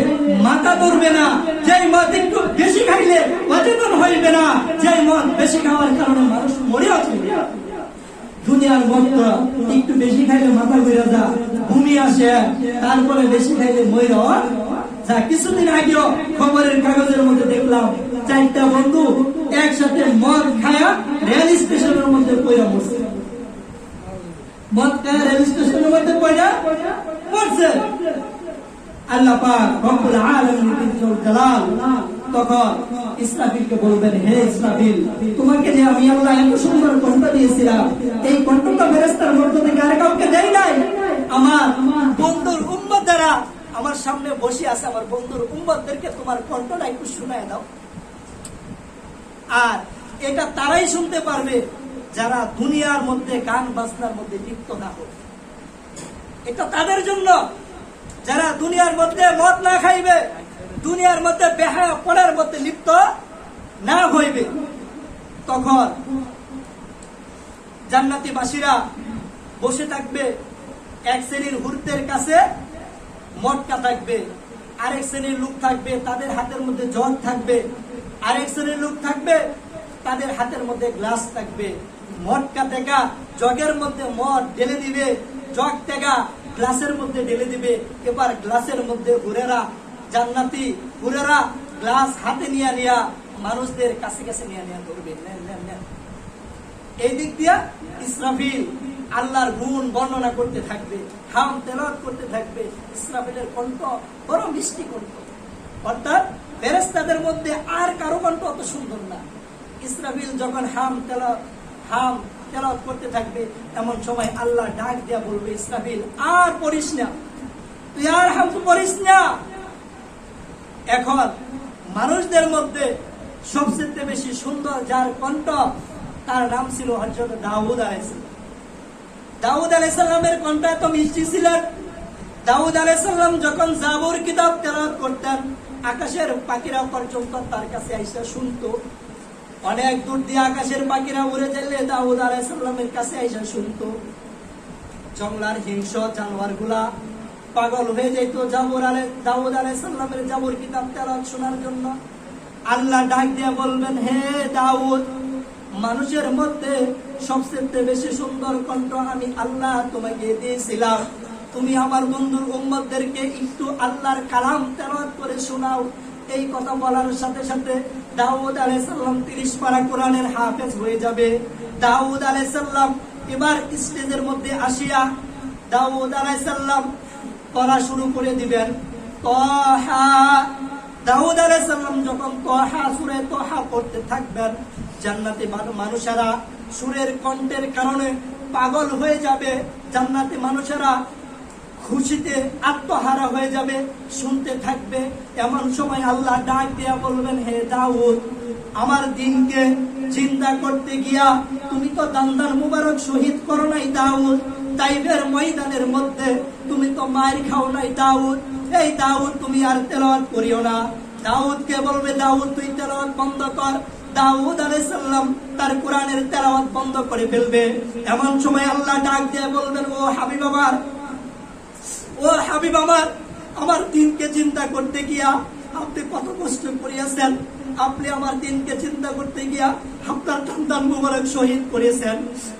মাথা ধরবে না, যে মদ একটু বেশি খাইলে অচেতন হইবে না, যে মদ বেশি খাওয়ার কারণে মানুষ মরে আছে। দুনিয়ার মদটা একটু বেশি খাইলে মাথা ঘুরে যা, ঘুমি আসে, তারপরে বেশি খাইলে মরে যা। কিছুদিন আগেও খবরের কাগজের মধ্যে দেখলাম 4টা বন্ধু একসাথে মদ খায়া রেল স্টেশনের মধ্যে পড়ে মরছে। মদ খায়া রেল স্টেশনের মধ্যে পড়ে মরছে। আল্লাহ পাক রব্বুল আলামিন জালাল তখন ইসরাফিলকে বলবেন, হে ইসরাফিল, তোমাকে যে আমি আল্লাহ এত সুন্দর কণ্ঠ দিয়েছিলাম, এই কণ্ঠটা ফেরেশতার মধ্য থেকে আর কাউকে দেই নাই। আমার বন্ধুর উম্মতেরা আমার সামনে বসে আছে, আমার বন্ধুর উম্মতদেরকে তোমার কণ্ঠটা একটু শোনায় দাও। আর এটা তারাই শুনতে পারবে যারা দুনিয়ার মধ্যে গান বাজনার মধ্যে লিপ্ত না হবে। এটা তাদের জন্য যারা দুনিয়ার মধ্যে মদ না খাইবে, দুনিয়ার মধ্যে বেহায়া পড়ার মধ্যে লিপ্ত না হইবে। তখন জান্নাতীবাসীরা বসে থাকবে। এক শ্রেণীর হুরদের কাছে মটকা থাকবে, আরেক শ্রেণীর লোক থাকবে তাদের হাতের মধ্যে জগ থাকবে, আরেক শ্রেণীর লোক থাকবে তাদের হাতের মধ্যে গ্লাস থাকবে। মটকা থেকে জগের মধ্যে মদ ঢেলে দিবে, জগ থেকে গ্লাসের মধ্যে ঢেলে দিবে। এবার গ্লাসের মধ্যে হুরেরা, জান্নাতি হুরেরা গ্লাস হাতে নিয়ে মানুষদের কাছে কাছে নিয়ে ধরবে। এই দিক দিয়া ইসরাফিল আল্লাহর গুণ বর্ণনা করতে থাকবে, হাম তেলাওয়াত করতে থাকবে। ইসরাফিলের কণ্ঠ বড় মিষ্টি কণ্ঠ, অর্থাৎ ফেরেশতাদের মধ্যে আর কারো কণ্ঠ অত সুন্দর না। ইসরাফিল যখন হাম তেলাওয়াত করতে থাকবে, এমন সময় আল্লাহ ডাক দিয়া বলবে, ইসরাফিল আর পড়িস না, তুই আর হাম পড়িস না। এখন মানুষদের মধ্যে সবচেয়ে বেশি সুন্দর যার কণ্ঠ, তার নাম ছিল হযরত দাউদ আলাইহিস সালাম। দাউদ আলাইহিস সালামের কণ্ঠ এত মিষ্টি ছিল। দাউদ আলাইহিস সালাম যখন জাবুর কিতাব তেলাওয়াত করতেন, আকাশের পাখিরা পর্যন্ত তার কাছে আইসা শুনতো। অনেক দূর দিয়ে আকাশের পাখিরা উড়ে গেলে দাউদ আলাইহিস সালামের কাছে আইসা শুনতো। জঙ্গলার হিংস্র জানোয়ার গুলা পাগল হয়ে যেত দাউদ আলাইহিস সালামের জাবুর কিতাব তেলাওয়াত শোনার জন্য। আল্লাহ ডাক দিয়ে বলবেন, হে দাউদ, মানুষের মধ্যে সবচেয়ে বেশি সুন্দর কণ্ঠ আমি আল্লাহ তোমাকে দিয়েছিলাম। তুমি আমার বন্ধুর উম্মতদেরকে একটু আল্লাহর কালাম তেলাওয়াত করে শোনাও। এই কথা বলার সাথে সাথে দাউদ আলাইহিস সালাম 30 পারা কোরআনের হাফেজ হয়ে যাবে। দাউদ আলাইহিস সালাম এবার স্টেজের মধ্যে আসিয়া দাউদ আলাইহিস সালাম পড়া শুরু করে দিবেন। তাহা, দাউদ আলাইহিস সালাম যখন তাহা সূরা তাহা পড়তে থাকবেন, জান্নাতি মানুষেরা সুরের কণ্ঠের কারণে পাগল হয়ে যাবে। জান্নাতি মানুষেরা খুশিতে আত্মহারা হয়ে যাবে, শুনতে থাকবে। এমন সময় আল্লাহ ডাক দিয়া বলবেন, হে দাউদ, আমার দিনকে চিন্তা করতে গিয়া তুমি তো দান্দার মুবারক শহীদ করো নাই দাউদ। তাইফের ময়দানের মধ্যে তুমি তো মায়ের খাও নাই দাউদ। এই দাউদ, তুমি আর তেলাওয়াত করিও না। দাউদকে বলবে, দাউদ তুই তেলাওয়াত বন্ধ কর। দাউদ আলাইহিস সালাম তার কোরআনের তেলাওয়াত বন্ধ করে ফেলবে। এমন সময় আল্লাহ ডাক দিয়ে বলবেন, ও হাবিব আমার, আমার দিনকে চিন্তা করতে গিয়া আপনি কত কষ্ট করিয়াছেন। আপনি আমার দিনকে চিন্তা করতে গিয়া আপনার সন্তান মুবারক শহীদ করেছেন।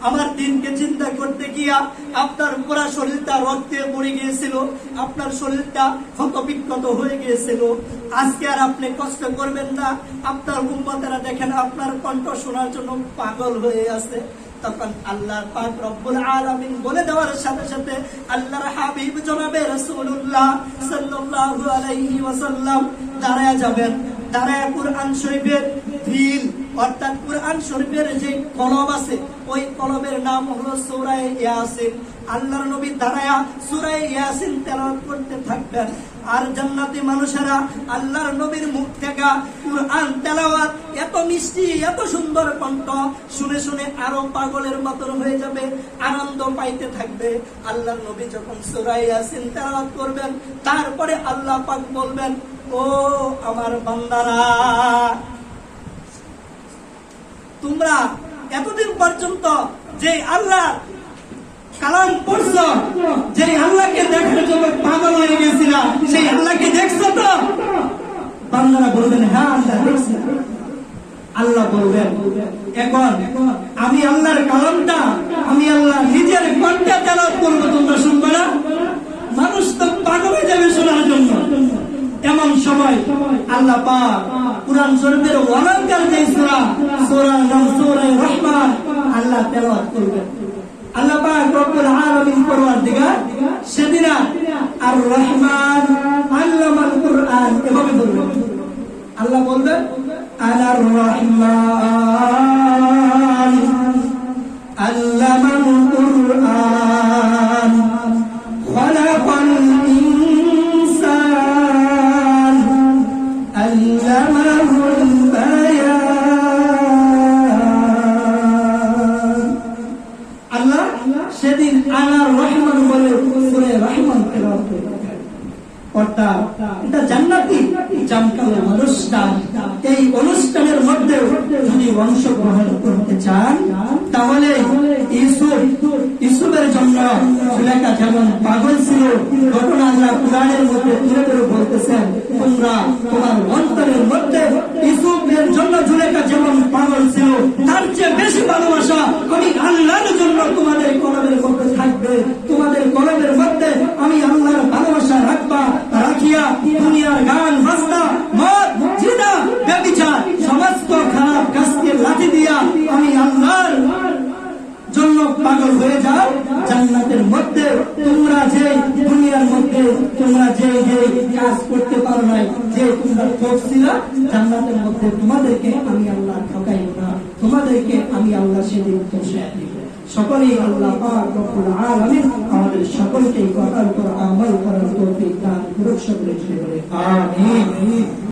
আমার দিনকে চিন্তা করতে গিয়া আপনার পুরা শরীরটা রক্তে পড়ে গিয়েছিল, আপনার শরীরটা ক্ষতবিক্ষত হয়ে গিয়েছিল। আজকে আর আপনি কষ্ট করবেন না। আপনার উম্মতেরা দেখেন আপনার কণ্ঠ শোনার জন্য পাগল হয়ে আছে। তখন আল্লাহ পাক রব্বুল আলামিন বলে দেওয়ার সাথে সাথে আল্লাহর হাবিব জনাবে রাসূলুল্লাহ সাল্লাল্লাহু আলাইহি ওয়াসাল্লাম দাঁড়ায়া যাবেন। দাঁড়ায়া কুরআন শরীফের ফিল অর্থাৎ কুরআন শরীফের যে কলম আছে ওই কলমের নাম হলো সূরা ইয়াসিন। আল্লাহর নবী দাঁড়ায়া সূরা ইয়াসিন তেলাওয়াত করতে থাকবেন। আর জান্নাতি মানুষেরা আল্লাহর নবীর মুখ থেকে কুরআন তেলাওয়াত এত মিষ্টি এত সুন্দর কণ্ঠ শুনে শুনে আরো পাগলের মতন হয়ে যাবে, আনন্দ পাইতে থাকবে। আল্লাহর নবী যখন সূরা ইয়াসিন তেলাওয়াত করবেন তারপরে আল্লাহ পাক বলবেন, ও আমার বান্দারা, তোমরা এতদিন পর্যন্ত যে আল্লাহ কালাম পড়ছো, যে আল্লাহকে দেখার জন্য পাগল হয়ে গেছিলাম, সেই আল্লাহকে দেখছো তো? বান্দারা বলবেন, হ্যাঁ আল্লাহ দেখছি। আল্লাহ বলবেন, এখন আমি আল্লাহর কালামটা আমি আল্লাহ নিজের কণ্ঠে তেলাওয়াত করবো, তোমরা শুনবে না? মানুষ তো পাগল হয়ে যাবে শোনার জন্য। এমন সময় আল্লাহ পাক কুরআন শরীফের অলংকার যে সূরার নাম সূরা রহমান আল্লাহ তেলাওয়াত করবেন। আল্লাহ পাক রব্বুল আলামিন পরওয়ারদিগার সেদিন আর রহমান আল্লামাল কুরআন এভাবে বলবেন। আল্লাহ বলবেন, আলার রহমান আল্লামাল কুরআন খলাকাল ইনসান আল্লামাহুল বায়ান। আল্লাহ সেদিন আলার রহমান বলে সূরা রহমান তেলাওয়াত করবেন। অর্থাৎ এটা জান্নাতি জামকালো অনুষ্ঠান। এই অনুষ্ঠানের মধ্যে যদি অংশগ্রহণ করতে চান তাহলে ইউসুফের জন্য সুলেখা যেমন পাগল ছিল, ঘটনা আল্লাহ কুরআনের মধ্যে তুলে ধরে বলতেছেন, তোমরা তোমার অন্তরের মধ্যে ইউসুফের জন্য সুলেখা যেমন পাগল ছিল তার চেয়ে বেশি ভালোবাসা আমি আল্লাহর জন্য তোমাদের কলমের মধ্যে থাকবে। তোমাদের কলমের মধ্যে আমি আল্লাহর ভালোবাসা রাখবা, রাখিয়া দুনিয়ার গান বাজনা মদ জিনা ব্যভিচার সমস্ত খারাপ কাজকে লাঠি দিয়া আমি আল্লাহর জন্য পাগল হয়ে যাও। জান্নাতের মধ্যে তোমরা যে দুনিয়ার মধ্যে তোমরা যে কাজ করতে পারো নাই, যে তোমরা ঠকছিলা, জান্নাতের মধ্যে তোমাদেরকে আমি আল্লাহ ঠকাইব না, তোমাদেরকে আমি আল্লাহ সেদিন পৌঁছায় দিব। সকলেই আল্লাহ পাক রব্বুল আলামিন আমাদের সকলকে কথার উপর আমল করার তৌফিক দান করুন। সকলে বলে আমিন।